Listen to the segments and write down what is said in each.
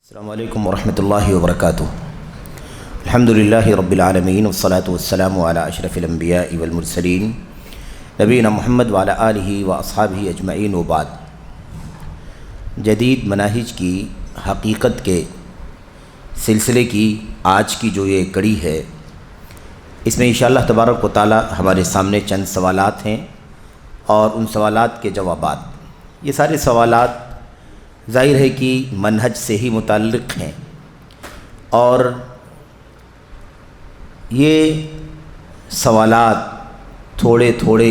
السلام علیکم ورحمۃ اللہ وبرکاتہ۔ الحمد للہ رب العالمین والصلاة والسلام علی اشرف الانبیاء والمرسلین نبینا محمد وعلی آلہ واصحابہ اجمعین وبعد۔ جدید مناہج کی حقیقت کے سلسلے کی آج کی جو یہ کڑی ہے، اس میں انشاءاللہ تبارک و تعالی ہمارے سامنے چند سوالات ہیں اور ان سوالات کے جوابات۔ یہ سارے سوالات ظاہر ہے کہ منہج سے ہی متعلق ہیں، اور یہ سوالات تھوڑے تھوڑے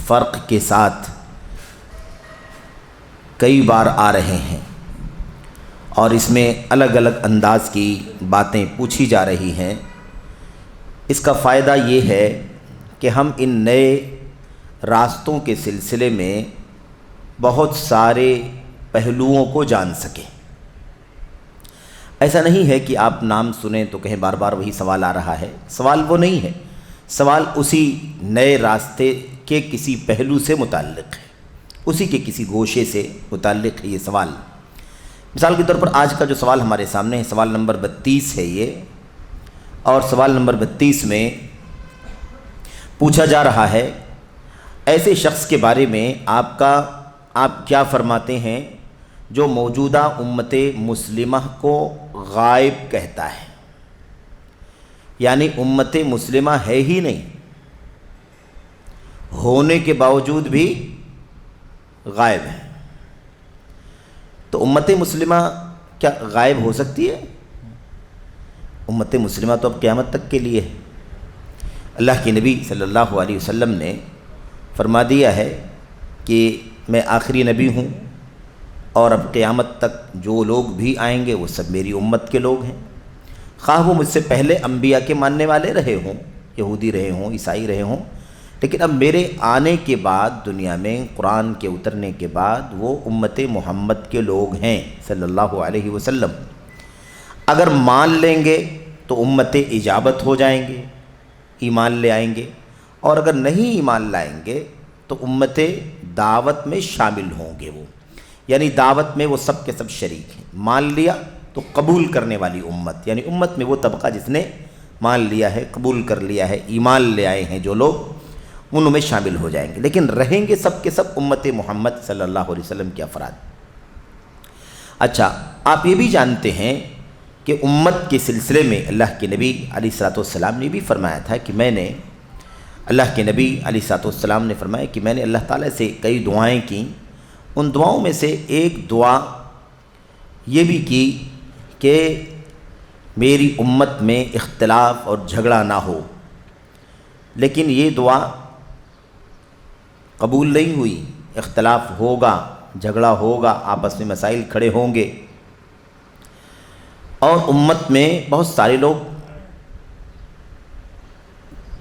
فرق کے ساتھ کئی بار آ رہے ہیں، اور اس میں الگ الگ انداز کی باتیں پوچھی جا رہی ہیں۔ اس کا فائدہ یہ ہے کہ ہم ان نئے راستوں کے سلسلے میں بہت سارے پہلوؤں کو جان سکیں۔ ایسا نہیں ہے کہ آپ نام سنیں تو کہیں بار بار وہی سوال آ رہا ہے۔ سوال وہ نہیں ہے، سوال اسی نئے راستے کے کسی پہلو سے متعلق ہے، اسی کے کسی گوشے سے متعلق ہے یہ سوال۔ مثال کے طور پر آج کا جو سوال ہمارے سامنے ہے، سوال نمبر 32 ہے یہ، اور سوال نمبر 32 میں پوچھا جا رہا ہے ایسے شخص کے بارے میں آپ کیا فرماتے ہیں جو موجودہ امت مسلمہ کو غائب کہتا ہے، یعنی امت مسلمہ ہے ہی نہیں، ہونے کے باوجود بھی غائب ہے۔ تو امت مسلمہ کیا غائب ہو سکتی ہے؟ امت مسلمہ تو اب قیامت تک کے لیے ہے۔ اللہ کے نبی صلی اللہ علیہ وسلم نے فرما دیا ہے کہ میں آخری نبی ہوں، اور اب قیامت تک جو لوگ بھی آئیں گے وہ سب میری امت کے لوگ ہیں، خواہ وہ مجھ سے پہلے انبیاء کے ماننے والے رہے ہوں، یہودی رہے ہوں، عیسائی رہے ہوں، لیکن اب میرے آنے کے بعد دنیا میں قرآن کے اترنے کے بعد وہ امت محمد کے لوگ ہیں صلی اللہ علیہ وسلم۔ اگر مان لیں گے تو امت اجابت ہو جائیں گے، ایمان لے آئیں گے، اور اگر نہیں ایمان لائیں گے تو امت دعوت میں شامل ہوں گے وہ، یعنی دعوت میں وہ سب کے سب شریک ہیں۔ مان لیا تو قبول کرنے والی امت، یعنی امت میں وہ طبقہ جس نے مان لیا ہے، قبول کر لیا ہے، ایمان لے آئے ہیں جو لوگ، ان میں شامل ہو جائیں گے، لیکن رہیں گے سب کے سب امت محمد صلی اللہ علیہ وسلم کے افراد۔ اچھا، آپ یہ بھی جانتے ہیں کہ امت کے سلسلے میں اللہ کے نبی علیہ الصلوۃ والسلام نے بھی فرمایا تھا کہ اللہ کے نبی علیہ الصلوۃ والسلام نے فرمایا کہ میں نے اللہ تعالیٰ سے کئی دعائیں کیں، ان دعاؤں میں سے ایک دعا یہ بھی کی کہ میری امت میں اختلاف اور جھگڑا نہ ہو، لیکن یہ دعا قبول نہیں ہوئی۔ اختلاف ہوگا، جھگڑا ہوگا، آپس میں مسائل کھڑے ہوں گے، اور امت میں بہت سارے لوگ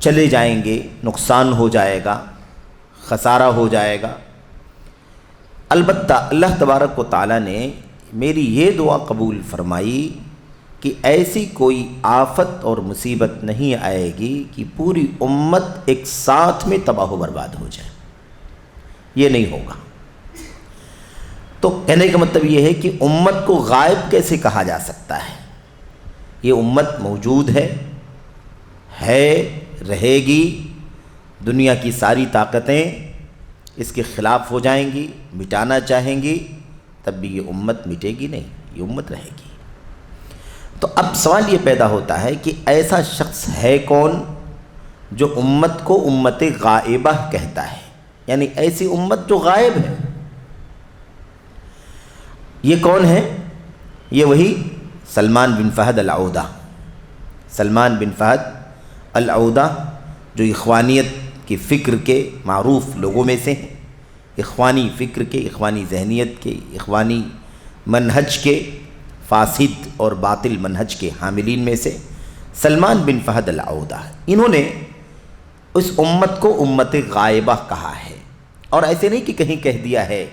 چلے جائیں گے، نقصان ہو جائے گا، خسارہ ہو جائے گا۔ البتہ اللہ تبارک و تعالیٰ نے میری یہ دعا قبول فرمائی کہ ایسی کوئی آفت اور مصیبت نہیں آئے گی کہ پوری امت ایک ساتھ میں تباہ و برباد ہو جائے، یہ نہیں ہوگا۔ تو کہنے کا مطلب یہ ہے کہ امت کو غائب کیسے کہا جا سکتا ہے؟ یہ امت موجود ہے، رہے گی، دنیا کی ساری طاقتیں اس کے خلاف ہو جائیں گی، مٹانا چاہیں گی، تب بھی یہ امت مٹے گی نہیں، یہ امت رہے گی۔ تو اب سوال یہ پیدا ہوتا ہے کہ ایسا شخص ہے کون جو امت کو امت غائبہ کہتا ہے، یعنی ایسی امت جو غائب ہے؟ یہ کون ہے؟ یہ وہی سلمان بن فہد العودہ، سلمان بن فہد العودہ جو اخوانیت کی فکر کے معروف لوگوں میں سے ہیں، اخوانی فکر کے، اخوانی ذہنیت کے، اخوانی منہج کے، فاسد اور باطل منہج کے حاملین میں سے سلمان بن فہد العودہ، انہوں نے اس امت کو امت غائبہ کہا ہے، اور ایسے نہیں کہ کہیں کہہ دیا ہے،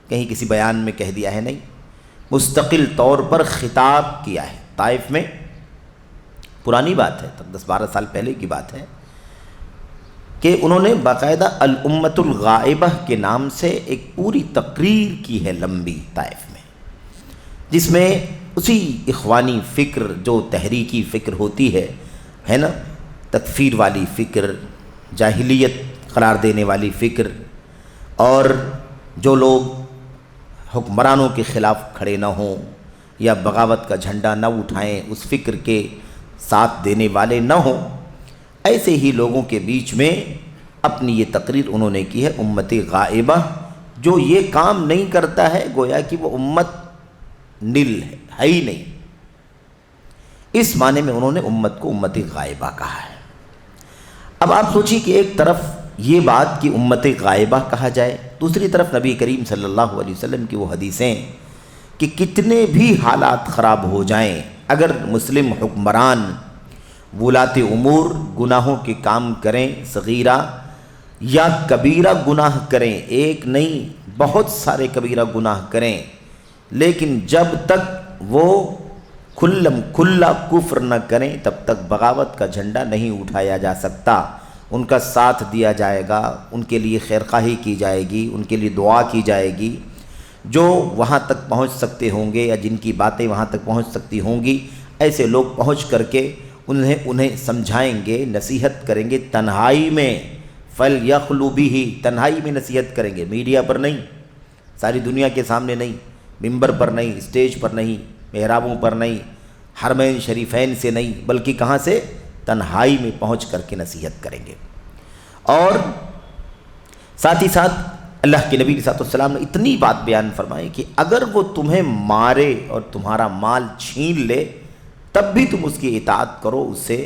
کہیں کسی بیان میں کہہ دیا ہے، نہیں، مستقل طور پر خطاب کیا ہے۔ طائف میں، پرانی بات ہے، 10-12 سال پہلے کی بات ہے، کہ انہوں نے باقاعدہ الامت الغائبہ کے نام سے ایک پوری تقریر کی ہے لمبی طائف میں، جس میں اسی اخوانی فکر جو تحریکی فکر ہوتی ہے نا، تکفیر والی فکر، جاہلیت قرار دینے والی فکر، اور جو لوگ حکمرانوں کے خلاف کھڑے نہ ہوں یا بغاوت کا جھنڈا نہ اٹھائیں، اس فکر کے ساتھ دینے والے نہ ہوں، ایسے ہی لوگوں کے بیچ میں اپنی یہ تقریر انہوں نے کی ہے امت غائبہ۔ جو یہ کام نہیں کرتا ہے گویا کہ وہ امت نل ہے ہی نہیں، اس معنی میں انہوں نے امت کو امت غائبہ کہا ہے۔ اب آپ سوچیے کہ ایک طرف یہ بات کہ امت غائبہ کہا جائے، دوسری طرف نبی کریم صلی اللہ علیہ وسلم کی وہ حدیثیں کہ کتنے بھی حالات خراب ہو جائیں، اگر مسلم حکمران ولاۃ امور گناہوں کے کام کریں، صغیرہ یا کبیرہ گناہ کریں، ایک نہیں بہت سارے کبیرہ گناہ کریں، لیکن جب تک وہ کھلم کھلا کفر نہ کریں تب تک بغاوت کا جھنڈا نہیں اٹھایا جا سکتا، ان کا ساتھ دیا جائے گا، ان کے لیے خیرخواہی کی جائے گی، ان کے لیے دعا کی جائے گی۔ جو وہاں تک پہنچ سکتے ہوں گے یا جن کی باتیں وہاں تک پہنچ سکتی ہوں گی، ایسے لوگ پہنچ کر کے انہیں سمجھائیں گے، نصیحت کریں گے تنہائی میں، فَلْيَخْلُ بِهِ، تنہائی میں نصیحت کریں گے، میڈیا پر نہیں، ساری دنیا کے سامنے نہیں، ممبر پر نہیں، اسٹیج پر نہیں، محرابوں پر نہیں، حرمین شریفین سے نہیں، بلکہ کہاں سے؟ تنہائی میں پہنچ کر کے نصیحت کریں گے۔ اور ساتھ ہی ساتھ اللہ کے نبی صلی اللہ علیہ وسلم نے اتنی بات بیان فرمائی کہ اگر وہ تمہیں مارے اور تمہارا مال چھین لے تب بھی تم اس کی اطاعت کرو، اس سے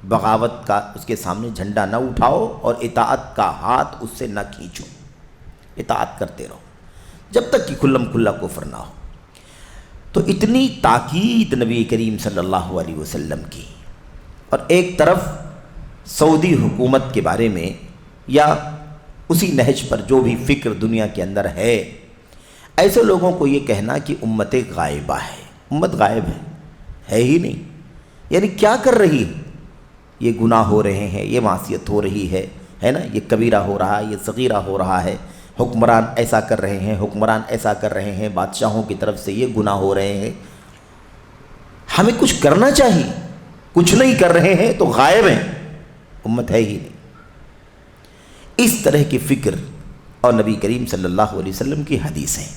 بغاوت کا اس کے سامنے جھنڈا نہ اٹھاؤ اور اطاعت کا ہاتھ اس سے نہ کھینچو، اطاعت کرتے رہو جب تک کہ کھلم کھلا کفر نہ ہو۔ تو اتنی تاکید نبی کریم صلی اللہ علیہ وسلم کی، اور ایک طرف سعودی حکومت کے بارے میں یا اسی نہج پر جو بھی فکر دنیا کے اندر ہے، ایسے لوگوں کو یہ کہنا کہ امت غائبہ ہے، امت غائب ہے ہی نہیں، یعنی کیا کر رہی ہے؟ یہ گناہ ہو رہے ہیں، یہ معصیت ہو رہی ہے نا، یہ کبیرہ ہو رہا ہے، یہ صغیرہ ہو رہا ہے، حکمران ایسا کر رہے ہیں، حکمران ایسا کر رہے ہیں، بادشاہوں کی طرف سے یہ گناہ ہو رہے ہیں، ہمیں کچھ کرنا چاہیے، کچھ نہیں کر رہے ہیں تو غائب ہیں، امت ہے ہی نہیں۔ اس طرح کی فکر اور نبی کریم صلی اللہ علیہ وسلم کی حدیثیں،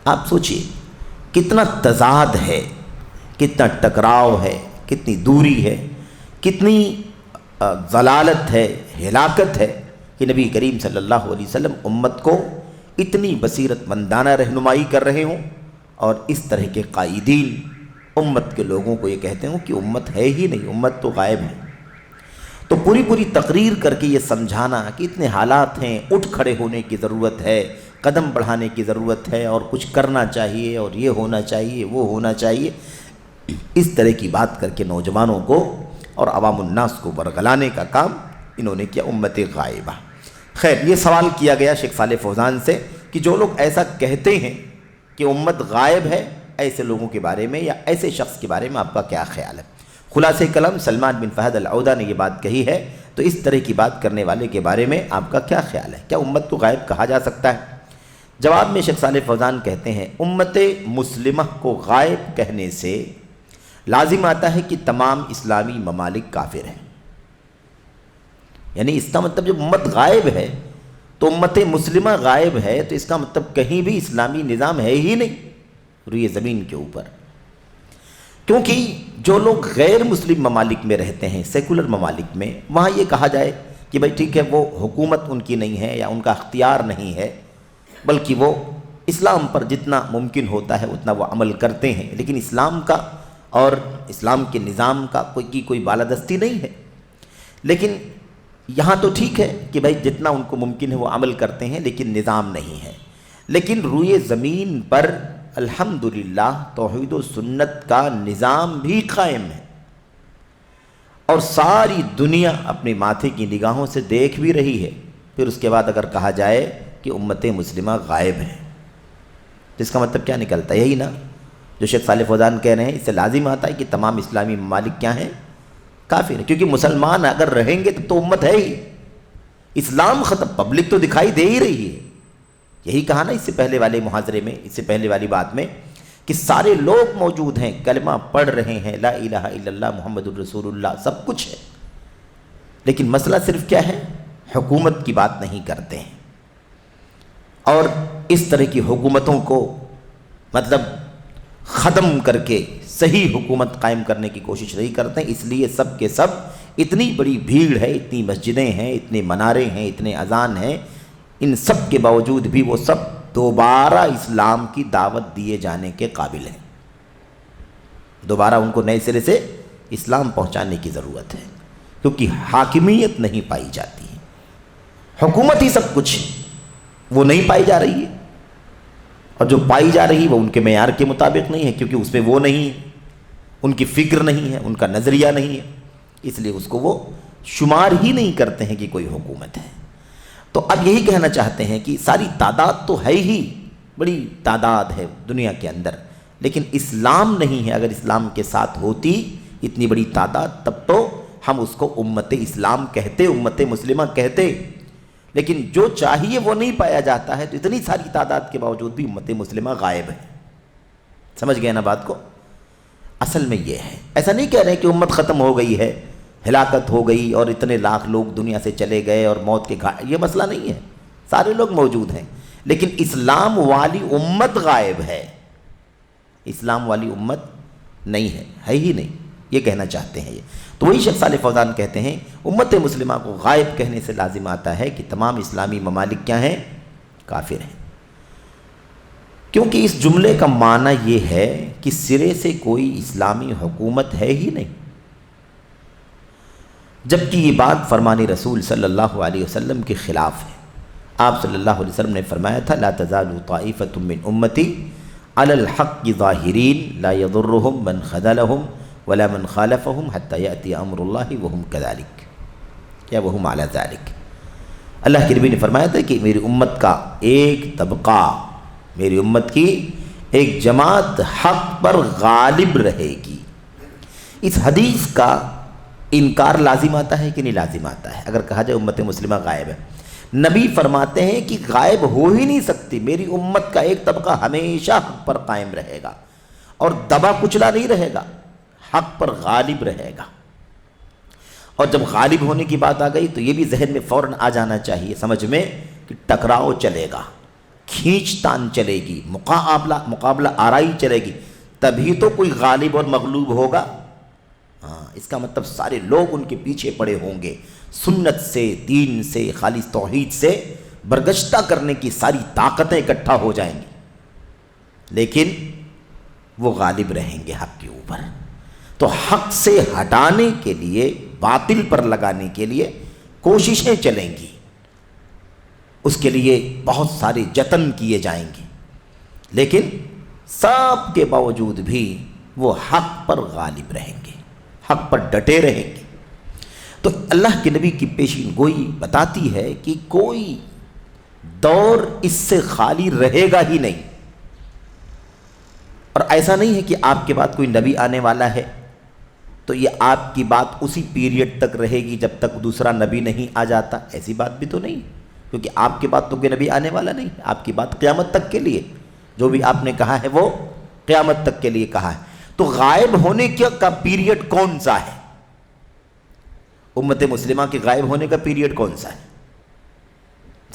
آپ سوچئے کتنا تضاد ہے، کتنا ٹکراؤ ہے، کتنی دوری ہے، کتنی ضلالت ہے، ہلاکت ہے کہ نبی کریم صلی اللہ علیہ وسلم امت کو اتنی بصیرت مندانہ رہنمائی کر رہے ہوں، اور اس طرح کے قائدین امت کے لوگوں کو یہ کہتے ہوں کہ امت ہے ہی نہیں، امت تو غائب ہے۔ تو پوری تقریر کر کے یہ سمجھانا کہ اتنے حالات ہیں، اٹھ کھڑے ہونے کی ضرورت ہے، قدم بڑھانے کی ضرورت ہے، اور کچھ کرنا چاہیے، اور یہ ہونا چاہیے، وہ ہونا چاہیے، اس طرح کی بات کر کے نوجوانوں کو اور عوام الناس کو برگلانے کا کام انہوں نے کیا، امت غائبہ۔ خیر، یہ سوال کیا گیا شیخ صالح فوزان سے کہ جو لوگ ایسا کہتے ہیں کہ امت غائب ہے، ایسے لوگوں کے بارے میں یا ایسے شخص کے بارے میں آپ کا کیا خیال ہے؟ خلاصہ کلام سلمان بن فہد العودہ نے یہ بات کہی ہے، تو اس طرح کی بات کرنے والے کے بارے میں آپ کا کیا خیال ہے؟ کیا امت کو غائب کہا جا سکتا ہے؟ جواب میں شیخ صالح فوزان کہتے ہیں امت مسلمہ کو غائب کہنے سے لازم آتا ہے کہ تمام اسلامی ممالک کافر ہیں، یعنی اس کا مطلب جب امت غائب ہے تو امت مسلمہ غائب ہے، تو اس کا مطلب کہیں بھی اسلامی نظام ہے ہی نہیں روئے زمین کے اوپر، کیونکہ جو لوگ غیر مسلم ممالک میں رہتے ہیں، سیکولر ممالک میں، وہاں یہ کہا جائے کہ بھائی ٹھیک ہے، وہ حکومت ان کی نہیں ہے یا ان کا اختیار نہیں ہے، بلکہ وہ اسلام پر جتنا ممکن ہوتا ہے اتنا وہ عمل کرتے ہیں، لیکن اسلام کا اور اسلام کے نظام کا کوئی بالادستی نہیں ہے۔ لیکن یہاں تو ٹھیک ہے کہ بھائی جتنا ان کو ممکن ہے وہ عمل کرتے ہیں، لیکن نظام نہیں ہے۔ لیکن روئے زمین پر الحمدللہ توحید و سنت کا نظام بھی قائم ہے، اور ساری دنیا اپنے ماتھے کی نگاہوں سے دیکھ بھی رہی ہے۔ پھر اس کے بعد اگر کہا جائے کہ امت مسلمہ غائب ہے، تو اس کا مطلب کیا نکلتا ہے؟ یہی نا جو شیخ صالح فوزان کہہ رہے ہیں، اس سے لازم آتا ہے کہ تمام اسلامی ممالک کیا ہیں؟ کافر ہیں، کیونکہ مسلمان اگر رہیں گے تو امت ہے ہی، اسلام ختم، پبلک تو دکھائی دے ہی رہی ہے۔ یہی کہا نا اس سے پہلے والے محاضرے میں، اس سے پہلے والی بات میں کہ سارے لوگ موجود ہیں، کلمہ پڑھ رہے ہیں، لا الہ الا اللہ محمد الرسول اللہ، سب کچھ ہے، لیکن مسئلہ صرف کیا ہے؟ حکومت کی بات نہیں کرتے ہیں، اور اس طرح کی حکومتوں کو مطلب ختم کر کے صحیح حکومت قائم کرنے کی کوشش نہیں کرتے ہیں۔ اس لیے سب کے سب اتنی بڑی بھیڑ ہے، اتنی مسجدیں ہیں، اتنے منارے ہیں، اتنے اذان ہیں، ان سب کے باوجود بھی وہ سب دوبارہ اسلام کی دعوت دیے جانے کے قابل ہیں۔ دوبارہ ان کو نئے سرے سے اسلام پہنچانے کی ضرورت ہے، کیونکہ حاکمیت نہیں پائی جاتی ہے، حکومت ہی سب کچھ وہ نہیں پائی جا رہی ہے، اور جو پائی جا رہی وہ ان کے معیار کے مطابق نہیں ہے، کیونکہ اس میں وہ نہیں ہے، ان کی فکر نہیں ہے، ان کا نظریہ نہیں ہے، اس لیے اس کو وہ شمار ہی نہیں کرتے ہیں کہ کوئی حکومت ہے۔ تو اب یہی کہنا چاہتے ہیں کہ ساری تعداد تو ہے ہی، بڑی تعداد ہے دنیا کے اندر، لیکن اسلام نہیں ہے۔ اگر اسلام کے ساتھ ہوتی اتنی بڑی تعداد تب تو ہم اس کو امت اسلام کہتے، امت مسلمہ کہتے، لیکن جو چاہیے وہ نہیں پایا جاتا ہے، تو اتنی ساری تعداد کے باوجود بھی امت مسلمہ غائب ہے۔ سمجھ گئے نا بات کو؟ اصل میں یہ ہے، ایسا نہیں کہہ رہے کہ امت ختم ہو گئی ہے، ہلاکت ہو گئی اور اتنے لاکھ لوگ دنیا سے چلے گئے اور موت کے گھاٹ، یہ مسئلہ نہیں ہے، سارے لوگ موجود ہیں، لیکن اسلام والی امت غائب ہے، اسلام والی امت نہیں ہے ہی نہیں، یہ کہنا چاہتے ہیں۔ یہ تو وہی شیخ صالح فوزان کہتے ہیں امت مسلمہ کو غائب کہنے سے لازم آتا ہے کہ تمام اسلامی ممالک کیا ہیں؟ کافر ہیں، کیونکہ اس جملے کا معنی یہ ہے کہ سرے سے کوئی اسلامی حکومت ہے ہی نہیں، جبکہ یہ بات فرمان رسول صلی اللہ علیہ وسلم کے خلاف ہے۔ آپ صلی اللہ علیہ وسلم نے فرمایا تھا لا تزال طائفة من امتی علی الحق ظاہرین لا یضرهم من خذلهم ولا من خالفهم حتى یأتی امر اللہ وهم كذلك یا وهم علی ذلك۔ اللہ کے نبی نے فرمایا تھا کہ میری امت کا ایک طبقہ، میری امت کی ایک جماعت حق پر غالب رہے گی۔ اس حدیث کا انکار لازم آتا ہے کہ نہیں لازم آتا ہے؟ اگر کہا جائے امت مسلمہ غائب ہے، نبی فرماتے ہیں کہ غائب ہو ہی نہیں سکتی، میری امت کا ایک طبقہ ہمیشہ حق پر قائم رہے گا اور دبا کچلا نہیں رہے گا، حق پر غالب رہے گا۔ اور جب غالب ہونے کی بات آ گئی تو یہ بھی ذہن میں فوراً آ جانا چاہیے سمجھ میں کہ ٹکراؤ چلے گا، کھینچ تان چلے گی، مقابلہ آرائی چلے گی، تبھی تو کوئی غالب اور مغلوب ہوگا۔ ہاں، اس کا مطلب سارے لوگ ان کے پیچھے پڑے ہوں گے، سنت سے، دین سے، خالص توحید سے برگشتہ کرنے کی ساری طاقتیں اکٹھا ہو جائیں گی، لیکن وہ غالب رہیں گے حق کے اوپر۔ تو حق سے ہٹانے کے لیے، باطل پر لگانے کے لیے کوششیں چلیں گی، اس کے لیے بہت سارے جتن کیے جائیں گے، لیکن سب کے باوجود بھی وہ حق پر غالب رہیں گے، حق پر ڈٹے رہیں گے۔ تو اللہ کے نبی کی پیشین گوئی بتاتی ہے کہ کوئی دور اس سے خالی رہے گا ہی نہیں، اور ایسا نہیں ہے کہ آپ کے بعد کوئی نبی آنے والا ہے تو یہ آپ کی بات اسی پیریڈ تک رہے گی جب تک دوسرا نبی نہیں آ جاتا، ایسی بات بھی تو نہیں، کیونکہ آپ کے بعد تو کوئی نبی آنے والا نہیں، آپ کی بات قیامت تک کے لیے، جو بھی آپ نے کہا ہے وہ قیامت تک کے لیے کہا ہے۔ تو غائب ہونے کا پیریڈ کون سا ہے؟ امت مسلمہ کے غائب ہونے کا پیریڈ کون سا ہے؟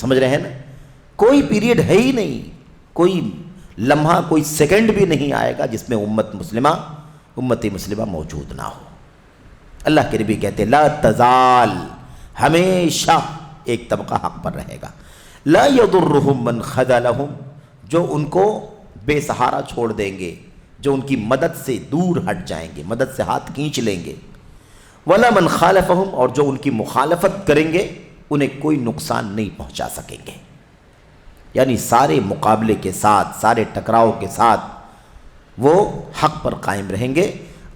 سمجھ رہے ہیں نا؟ کوئی پیریڈ ہے ہی نہیں، کوئی لمحہ، کوئی سیکنڈ بھی نہیں آئے گا جس میں امت مسلمہ موجود نہ ہو۔ اللہ کے نبی کہتے ہیں لا تزال، ہمیشہ ایک طبقہ حق پر رہے گا، لا یضرهم من خذلهم، جو ان کو بے سہارا چھوڑ دیں گے، جو ان کی مدد سے دور ہٹ جائیں گے، مدد سے ہاتھ کھینچ لیں گے، ولا من خالفهم، اور جو ان کی مخالفت کریں گے انہیں کوئی نقصان نہیں پہنچا سکیں گے۔ یعنی سارے مقابلے کے ساتھ، سارے ٹکراؤ کے ساتھ وہ حق پر قائم رہیں گے،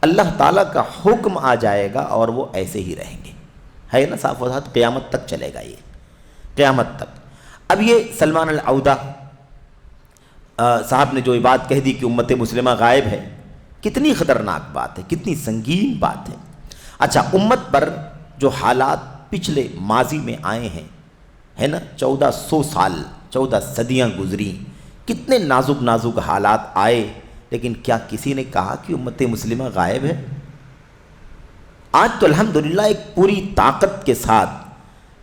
اللہ تعالیٰ کا حکم آ جائے گا اور وہ ایسے ہی رہیں گے۔ ہے نا صاف وضاحت؟ قیامت تک چلے گا، یہ قیامت تک۔ اب یہ سلمان العودہ صاحب نے جو یہ بات کہہ دی کہ امت مسلمہ غائب ہے، کتنی خطرناک بات ہے، کتنی سنگین بات ہے۔ اچھا، امت پر جو حالات پچھلے ماضی میں آئے ہیں، ہے نا، 1400 سال، 14 صدیاں گزری، کتنے نازک حالات آئے لیکن کیا کسی نے کہا کہ امت مسلمہ غائب ہے؟ آج تو الحمدللہ ایک پوری طاقت کے ساتھ،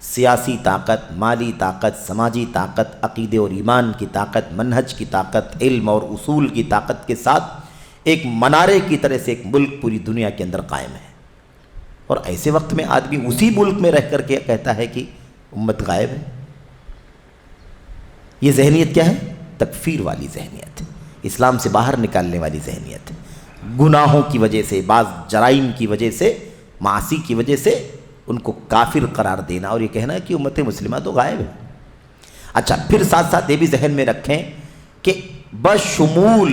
سیاسی طاقت، مالی طاقت، سماجی طاقت، عقیدے اور ایمان کی طاقت، منہج کی طاقت، علم اور اصول کی طاقت کے ساتھ ایک منارے کی طرح سے ایک ملک پوری دنیا کے اندر قائم ہے، اور ایسے وقت میں آدمی اسی ملک میں رہ کر کے کہتا ہے کہ امت غائب ہے۔ یہ ذہنیت کیا ہے؟ تکفیر والی ذہنیت، اسلام سے باہر نکالنے والی ذہنیت، گناہوں کی وجہ سے، بعض جرائم کی وجہ سے، معاصی کی وجہ سے ان کو کافر قرار دینا اور یہ کہنا کہ امت مسلمہ تو غائب ہے۔ اچھا، پھر ساتھ ساتھ یہ بھی ذہن میں رکھیں کہ بشمول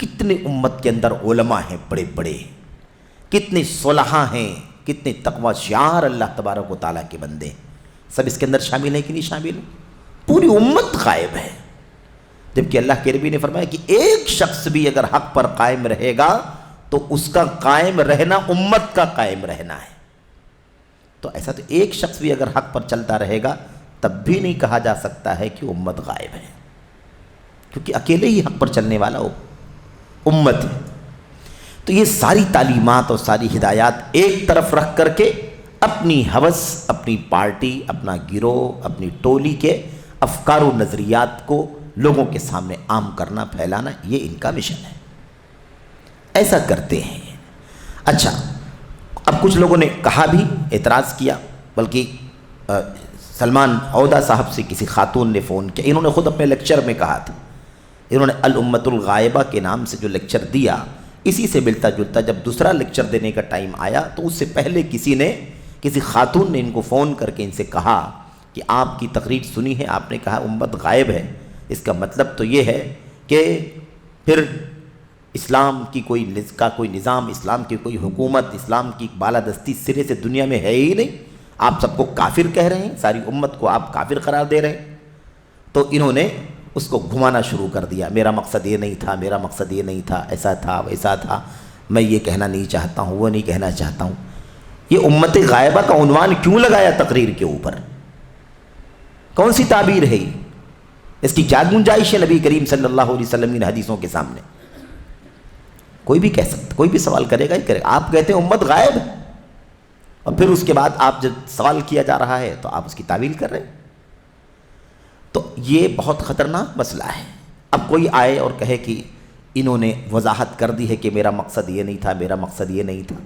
کتنے امت کے اندر علماء ہیں بڑے بڑے، کتنے صلحاء ہیں، کتنے تقوی شعار اللہ تبارک و تعالیٰ کے بندے، سب اس کے اندر شامل ہیں کہ نہیں شامل ہیں؟ پوری امت غائب ہے، جبکہ اللہ کے نبی نے فرمایا کہ ایک شخص بھی اگر حق پر قائم رہے گا تو اس کا قائم رہنا امت کا قائم رہنا ہے۔ تو ایسا تو ایک شخص بھی اگر حق پر چلتا رہے گا تب بھی نہیں کہا جا سکتا ہے کہ امت غائب ہے، کیونکہ اکیلے ہی حق پر چلنے والا امت ہے۔ تو یہ ساری تعلیمات اور ساری ہدایات ایک طرف رکھ کر کے اپنی ہوس، اپنی پارٹی، اپنا گروہ، اپنی ٹولی کے افکار و نظریات کو لوگوں کے سامنے عام کرنا، پھیلانا، یہ ان کا مشن ہے، ایسا کرتے ہیں۔ اچھا، اب کچھ لوگوں نے کہا بھی، اعتراض کیا، بلکہ سلمان عودہ صاحب سے کسی خاتون نے فون کیا، انہوں نے خود اپنے لیکچر میں کہا تھا، انہوں نے الامت الغائبہ کے نام سے جو لیکچر دیا، اسی سے ملتا جلتا جب دوسرا لیکچر دینے کا ٹائم آیا تو اس سے پہلے کسی خاتون نے ان کو فون کر کے ان سے کہا کہ آپ کی تقریر سنی ہے، آپ نے کہا امت غائب ہے، اس کا مطلب تو یہ ہے کہ پھر اسلام کی کوئی نظام، اسلام کی کوئی حکومت، اسلام کی بالادستی سرے سے دنیا میں ہے ہی نہیں، آپ سب کو کافر کہہ رہے ہیں، ساری امت کو آپ کافر قرار دے رہے ہیں۔ تو انہوں نے اس کو گھمانا شروع کر دیا، میرا مقصد یہ نہیں تھا، میرا مقصد یہ نہیں تھا، ایسا تھا ویسا تھا، میں یہ کہنا نہیں چاہتا ہوں، وہ نہیں کہنا چاہتا ہوں۔ یہ امت غائبہ کا عنوان کیوں لگایا تقریر کے اوپر؟ کون سی تعبیر ہے یہ؟ اس کی کیا گنجائش ہے نبی کریم صلی اللہ علیہ وسلم کی حدیثوں کے سامنے؟ کوئی بھی کہہ سکتا، کوئی بھی سوال کرے گا ہی کرے گا۔ آپ کہتے ہیں امت غائب ہے، اور پھر اس کے بعد آپ جب سوال کیا جا رہا ہے تو آپ اس کی تعویل کر رہے ہیں، تو یہ بہت خطرناک مسئلہ ہے۔ اب کوئی آئے اور کہے کہ انہوں نے وضاحت کر دی ہے کہ میرا مقصد یہ نہیں تھا، میرا مقصد یہ نہیں تھا،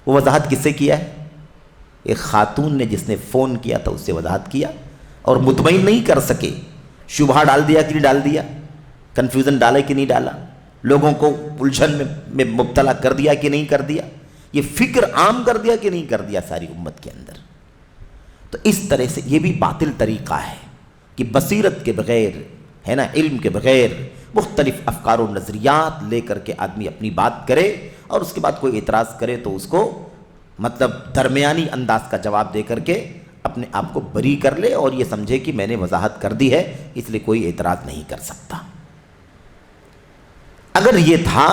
وہ وضاحت کس سے کیا ہے؟ ایک خاتون نے جس نے فون کیا تھا اس سے وضاحت کیا، اور مطمئن نہیں کر سکے، شبہہ ڈال دیا کہ نہیں ڈال دیا، کنفیوژن ڈالے کہ نہیں ڈالا، لوگوں کو الجھن میں مبتلا کر دیا کہ نہیں کر دیا، یہ فکر عام کر دیا کہ نہیں کر دیا ساری امت کے اندر۔ تو اس طرح سے یہ بھی باطل طریقہ ہے کہ بصیرت کے بغیر، ہے نا، علم کے بغیر مختلف افکار و نظریات لے کر کے آدمی اپنی بات کرے، اور اس کے بعد کوئی اعتراض کرے تو اس کو مطلب درمیانی انداز کا جواب دے کر کے اپنے آپ کو بری کر لے، اور یہ سمجھے کہ میں نے وضاحت کر دی ہے اس لیے کوئی اعتراض نہیں کر سکتا۔ اگر یہ تھا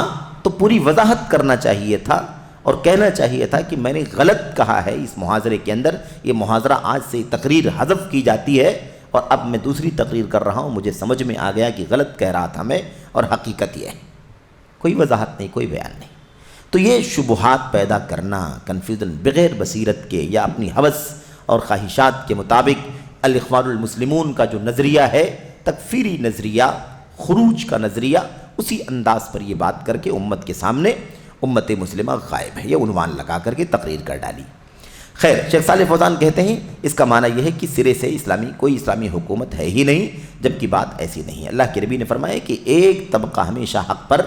تو پوری وضاحت کرنا چاہیے تھا اور کہنا چاہیے تھا کہ میں نے غلط کہا ہے اس محاضرے کے اندر، یہ محاضرہ آج سے تقریر حذف کی جاتی ہے اور اب میں دوسری تقریر کر رہا ہوں، مجھے سمجھ میں آ گیا کہ غلط کہہ رہا تھا میں اور حقیقت یہ ہے۔ کوئی وضاحت نہیں، کوئی بیان نہیں۔ تو یہ شبہات پیدا کرنا، کنفیوژن بغیر بصیرت کے یا اپنی ہوس اور خواہشات کے مطابق، الاخوان المسلمون کا جو نظریہ ہے، تکفیری نظریہ، خروج کا نظریہ، اسی انداز پر یہ بات کر کے امت کے سامنے امت مسلمہ غائب ہے یہ عنوان لگا کر کے تقریر کر ڈالی۔ خیر، شیخ صالح فوزان کہتے ہیں اس کا معنی یہ ہے کہ سرے سے کوئی اسلامی حکومت ہے ہی نہیں، جبکہ بات ایسی نہیں ہے۔ اللہ کے نبی نے فرمایا کہ ایک طبقہ ہمیشہ حق پر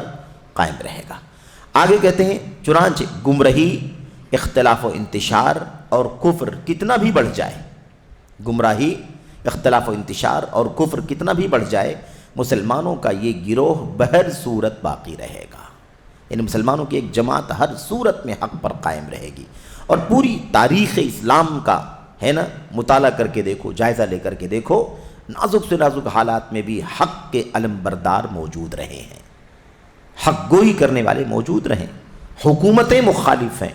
قائم رہے گا۔ آگے کہتے ہیں چنانچہ گمراہی، اختلاف و انتشار اور کفر کتنا بھی بڑھ جائے، گمراہی، اختلاف و انتشار اور کفر کتنا بھی بڑھ جائے، مسلمانوں کا یہ گروہ بہر صورت باقی رہے گا، یعنی مسلمانوں کی ایک جماعت ہر صورت میں حق پر قائم رہے گی۔ اور پوری تاریخ اسلام کا، ہے نا، مطالعہ کر کے دیکھو، جائزہ لے کر کے دیکھو، نازک سے نازک حالات میں بھی حق کے علم بردار موجود رہے ہیں، حق گوئی کرنے والے موجود رہیں، حکومتیں مخالف ہیں،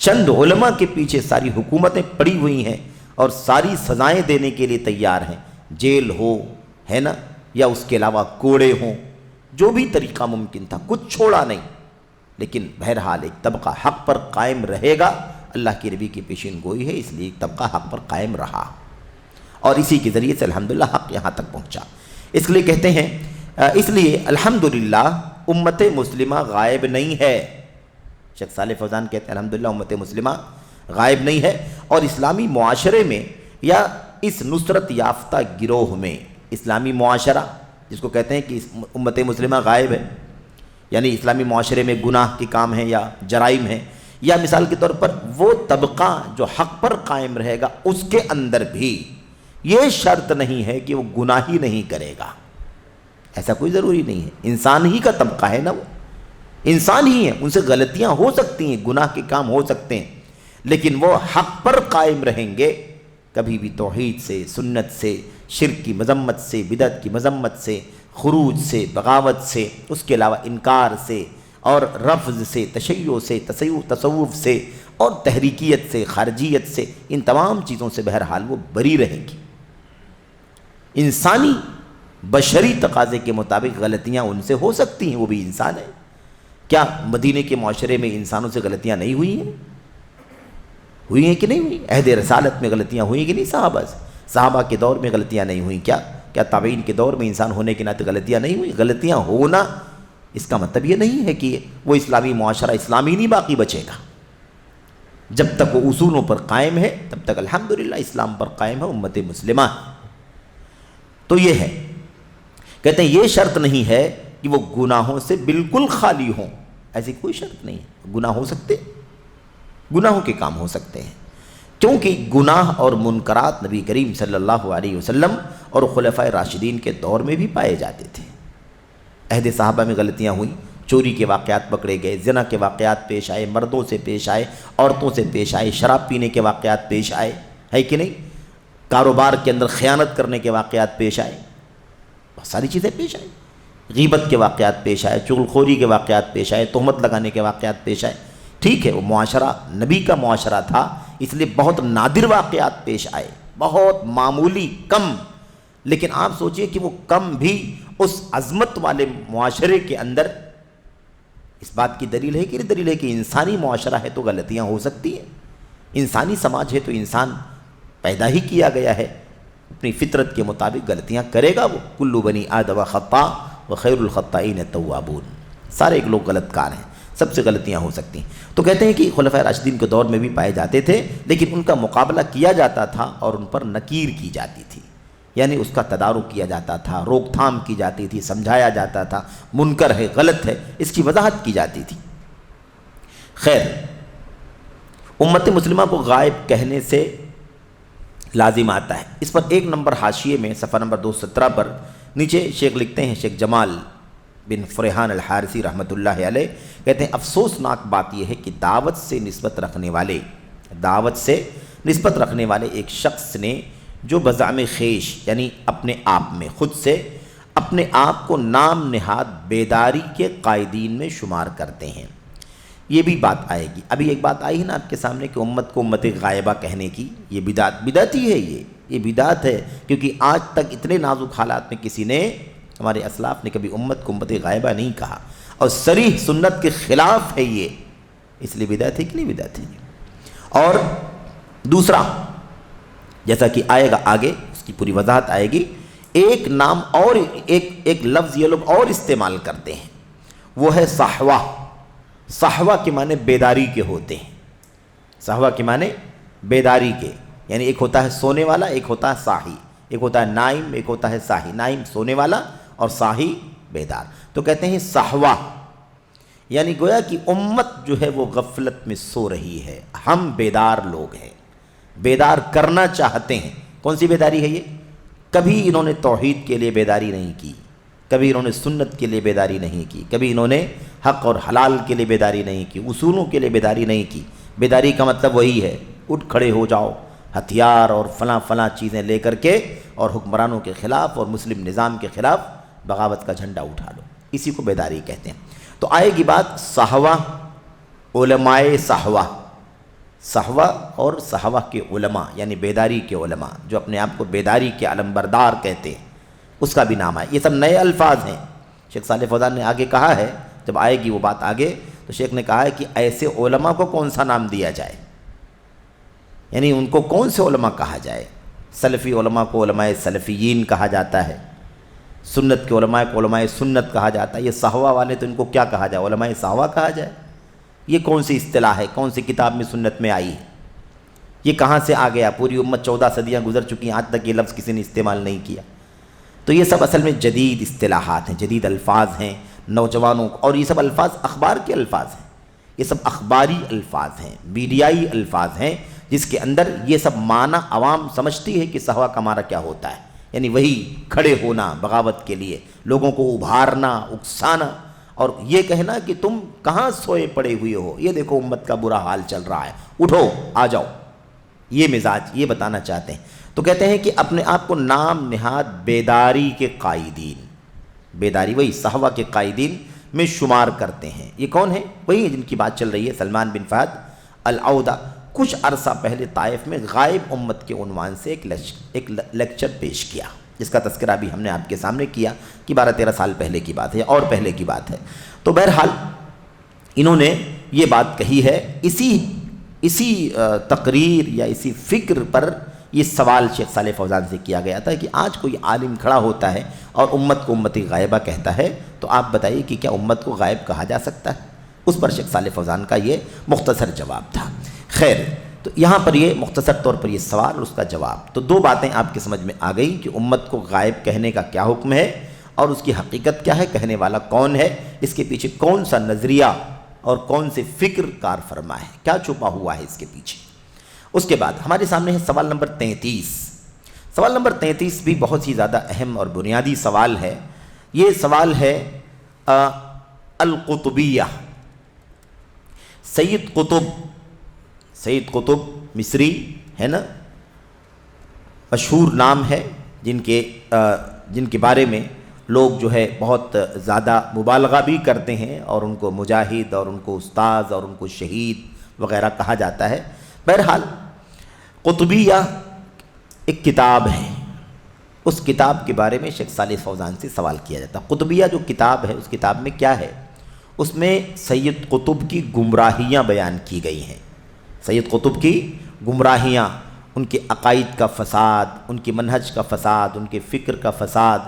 چند علماء کے پیچھے ساری حکومتیں پڑی ہوئی ہیں اور ساری سزائیں دینے کے لیے تیار ہیں، جیل ہو، ہے نا، یا اس کے علاوہ کوڑے ہوں، جو بھی طریقہ ممکن تھا کچھ چھوڑا نہیں، لیکن بہرحال ایک طبقہ حق پر قائم رہے گا، اللہ کی نبی کی پیشین گوئی ہے، اس لیے ایک طبقہ حق پر قائم رہا اور اسی کے ذریعے سے الحمدللہ حق یہاں تک پہنچا۔ اس لیے کہتے ہیں، اس لیے الحمدللہ امت مسلمہ غائب نہیں ہے۔ شیخ صالح فوزان کہتے ہیں الحمدللہ امت مسلمہ غائب نہیں ہے، اور اسلامی معاشرے میں یا اس نصرت یافتہ گروہ میں، اسلامی معاشرہ جس کو کہتے ہیں کہ امت مسلمہ غائب ہے، یعنی اسلامی معاشرے میں گناہ کے کام ہیں یا جرائم ہیں، یا مثال کے طور پر وہ طبقہ جو حق پر قائم رہے گا اس کے اندر بھی یہ شرط نہیں ہے کہ وہ گناہ ہی نہیں کرے گا، ایسا کوئی ضروری نہیں ہے، انسان ہی کا طبقہ ہے نا، وہ انسان ہی ہے، ان سے غلطیاں ہو سکتی ہیں، گناہ کے کام ہو سکتے ہیں، لیکن وہ حق پر قائم رہیں گے، کبھی بھی توحید سے، سنت سے، شرک کی مذمت سے، بدعت کی مذمت سے، خروج سے، بغاوت سے، اس کے علاوہ انکار سے اور رفض سے، تشیع سے، تصوف سے اور تحریکیت سے، خارجیت سے، ان تمام چیزوں سے بہرحال وہ بری رہیں گی۔ انسانی بشری تقاضے کے مطابق غلطیاں ان سے ہو سکتی ہیں، وہ بھی انسان ہے۔ کیا مدینے کے معاشرے میں انسانوں سے غلطیاں نہیں ہوئی ہیں؟ ہوئی ہیں کہ نہیں ہوئی؟ عہد رسالت میں غلطیاں ہوئی کہ نہیں؟ صحابہ کے دور میں غلطیاں نہیں ہوئیں؟ کیا تابعین کے دور میں انسان ہونے کے ناطے غلطیاں نہیں ہوئیں؟ غلطیاں ہونا اس کا مطلب یہ نہیں ہے کہ وہ اسلامی معاشرہ اسلامی نہیں باقی بچے گا۔ جب تک وہ اصولوں پر قائم ہے تب تک الحمدللہ اسلام پر قائم ہے، امت مسلمہ۔ تو یہ ہے، کہتے ہیں یہ شرط نہیں ہے کہ وہ گناہوں سے بالکل خالی ہوں، ایسی کوئی شرط نہیں ہے، گناہ ہو سکتے، گناہوں کے کام ہو سکتے ہیں، کیونکہ گناہ اور منکرات نبی کریم صلی اللہ علیہ وسلم اور خلفائے راشدین کے دور میں بھی پائے جاتے تھے۔ عہد صحابہ میں غلطیاں ہوئیں، چوری کے واقعات پکڑے گئے، زنا کے واقعات پیش آئے، مردوں سے پیش آئے، عورتوں سے پیش آئے، شراب پینے کے واقعات پیش آئے، ہے کہ نہیں؟ کاروبار کے اندر خیانت کرنے کے واقعات پیش آئے، بہت ساری چیزیں پیش آئیں، غیبت کے واقعات پیش آئے، چغلخوری کے واقعات پیش آئے، تہمت لگانے کے واقعات پیش آئے۔ ٹھیک ہے، وہ معاشرہ نبی کا معاشرہ تھا، اس لیے بہت نادر واقعات پیش آئے، بہت معمولی، کم، لیکن آپ سوچئے کہ وہ کم بھی اس عظمت والے معاشرے کے اندر اس بات کی دلیل ہے کہ دلیل ہے کہ انسانی معاشرہ ہے تو غلطیاں ہو سکتی ہیں، انسانی سماج ہے تو انسان پیدا ہی کیا گیا ہے، اپنی فطرت کے مطابق غلطیاں کرے گا وہ۔ کل بنی آدم خطاء وخیر الخطائین التوابون، سارے لوگ غلط کار ہیں، سب سے غلطیاں ہو سکتی ہیں۔ تو کہتے ہیں کہ خلفائے راشدین کے دور میں بھی پائے جاتے تھے، لیکن ان کا مقابلہ کیا جاتا تھا اور ان پر نکیر کی جاتی تھی، یعنی اس کا تدارک کیا جاتا تھا، روک تھام کی جاتی تھی، سمجھایا جاتا تھا، منکر ہے، غلط ہے، اس کی وضاحت کی جاتی تھی۔ خیر، امت مسلمہ کو غائب کہنے سے لازم آتا ہے، اس پر ایک نمبر حاشیے میں صفحہ نمبر 217 پر نیچے شیخ لکھتے ہیں، شیخ جمال بن فرحان الحارثی رحمۃ اللہ علیہ کہتے ہیں افسوسناک بات یہ ہے کہ دعوت سے نسبت رکھنے والے ایک شخص نے جو بزعم خیش یعنی اپنے آپ میں خود سے اپنے آپ کو نام نہاد بیداری کے قائدین میں شمار کرتے ہیں، یہ بھی بات آئے گی۔ ابھی ایک بات آئی ہے نا آپ کے سامنے کہ امت کو امت غائبہ کہنے کی، یہ بدعت ہی ہے، یہ بدعت ہے، کیونکہ آج تک اتنے نازک حالات میں کسی نے، ہمارے اسلاف نے کبھی امت کو امت غائبہ نہیں کہا، اور صریح سنت کے خلاف ہے یہ، اس لیے بدعت ہے کہ نہیں بدعت ہے۔ اور دوسرا، جیسا کہ آئے گا آگے، اس کی پوری وضاحت آئے گی، ایک نام اور ایک لفظ یہ لوگ اور استعمال کرتے ہیں، وہ ہے صحوہ۔ صحوہ کے معنی بیداری کے ہوتے ہیں، صحوہ کے معنی بیداری کے، یعنی ایک ہوتا ہے سونے والا، ایک ہوتا ہے صاحی، ایک ہوتا ہے نائم، ایک ہوتا ہے صاحی۔ نائم سونے والا اور صاحی بیدار، تو کہتے ہیں صحوہ، یعنی گویا کہ امت جو ہے وہ غفلت میں سو رہی ہے، ہم بیدار لوگ ہیں، بیدار کرنا چاہتے ہیں۔ کون سی بیداری ہے یہ؟ کبھی انہوں نے توحید کے لیے بیداری نہیں کی، کبھی انہوں نے سنت کے لیے بیداری نہیں کی، کبھی انہوں نے حق اور حلال کے لیے بیداری نہیں کی، اصولوں کے لیے بیداری نہیں کی۔ بیداری کا مطلب وہی ہے، اٹھ کھڑے ہو جاؤ، ہتھیار اور فلاں چیزیں لے کر کے اور حکمرانوں کے خلاف اور مسلم نظام کے خلاف بغاوت کا جھنڈا اٹھا لو، اسی کو بیداری کہتے ہیں۔ تو آئے گی بات صحوہ، علماء صحوہ، صحوہ اور صحوہ کے علماء یعنی بیداری کے علماء جو اپنے آپ کو بیداری کے علمبردار کہتے ہیں، اس کا بھی نام ہے۔ یہ سب نئے الفاظ ہیں، شیخ صالح فوزان نے آگے کہا ہے، جب آئے گی وہ بات آگے، تو شیخ نے کہا ہے کہ ایسے علماء کو کون سا نام دیا جائے، یعنی ان کو کون سے علماء کہا جائے؟ سلفی علماء کو علماء سلفیین کہا جاتا ہے، سنت کے علماء کو علماء سنت کہا جاتا ہے، یہ صحوہ والے تو ان کو کیا کہا جائے؟ علماء صحوہ کہا جائے؟ یہ کون سی اصطلاح ہے؟ کون سی کتاب میں سنت میں آئی ہے؟ یہ کہاں سے آ گیا؟ پوری امت 14 صدیاں گزر چکی ہیں، آج تک یہ لفظ کسی نے استعمال نہیں کیا۔ تو یہ سب اصل میں جدید اصطلاحات ہیں، جدید الفاظ ہیں نوجوانوں کو، اور یہ سب الفاظ اخبار کے الفاظ ہیں، یہ سب اخباری الفاظ ہیں، میڈیائی الفاظ ہیں، جس کے اندر یہ سب معنی عوام سمجھتی ہے کہ صحوہ کا معنی کیا ہوتا ہے، یعنی وہی کھڑے ہونا بغاوت کے لیے، لوگوں کو ابھارنا، اکسانا، اور یہ کہنا کہ تم کہاں سوئے پڑے ہوئے ہو، یہ دیکھو امت کا برا حال چل رہا ہے، اٹھو آ جاؤ، یہ مزاج یہ بتانا چاہتے ہیں۔ تو کہتے ہیں کہ اپنے آپ کو نام نہاد بیداری کے قائدین، بیداری وہی صحوہ کے قائدین میں شمار کرتے ہیں۔ یہ کون ہیں؟ وہی ہیں جن کی بات چل رہی ہے، سلمان بن فہد العودہ۔ کچھ عرصہ پہلے طائف میں غائب امت کے عنوان سے ایک لیکچر پیش کیا، جس کا تذکرہ بھی ہم نے آپ کے سامنے کیا کہ 12-13 سال پہلے کی بات ہے اور پہلے کی بات ہے۔ تو بہرحال انہوں نے یہ بات کہی ہے، اسی تقریر یا اسی فکر پر یہ سوال شیخ صالح فوزان سے کیا گیا تھا کہ آج کوئی عالم کھڑا ہوتا ہے اور امت کو امتی غائبہ کہتا ہے، تو آپ بتائیے کہ کیا امت کو غائب کہا جا سکتا ہے؟ اس پر شیخ صالح فوزان کا یہ مختصر جواب تھا۔ خیر، تو یہاں پر یہ مختصر طور پر یہ سوال اور اس کا جواب، تو دو باتیں آپ کے سمجھ میں آ گئی کہ امت کو غائب کہنے کا کیا حکم ہے اور اس کی حقیقت کیا ہے، کہنے والا کون ہے، اس کے پیچھے کون سا نظریہ اور کون سے فکر کار فرما ہے، کیا چھپا ہوا ہے اس کے پیچھے۔ اس کے بعد ہمارے سامنے ہے سوال نمبر 33۔ سوال نمبر 33 بھی بہت ہی زیادہ اہم اور بنیادی سوال ہے۔ یہ سوال ہے القطبیہ۔ سید قطب مصری ہے نا، مشہور نام ہے، جن کے بارے میں لوگ جو ہے بہت زیادہ مبالغہ بھی کرتے ہیں، اور ان کو مجاہد اور ان کو استاذ اور ان کو شہید وغیرہ کہا جاتا ہے۔ بہرحال قطبیہ ایک کتاب ہے، اس کتاب کے بارے میں شیخ صالح فوزان سے سوال کیا جاتا ہے۔ قطبیہ جو کتاب ہے، اس کتاب میں کیا ہے؟ اس میں سید قطب کی گمراہیاں بیان کی گئی ہیں، سید قطب کی گمراہیاں، ان کے عقائد کا فساد، ان کی منہج کا فساد، ان کے فکر کا فساد،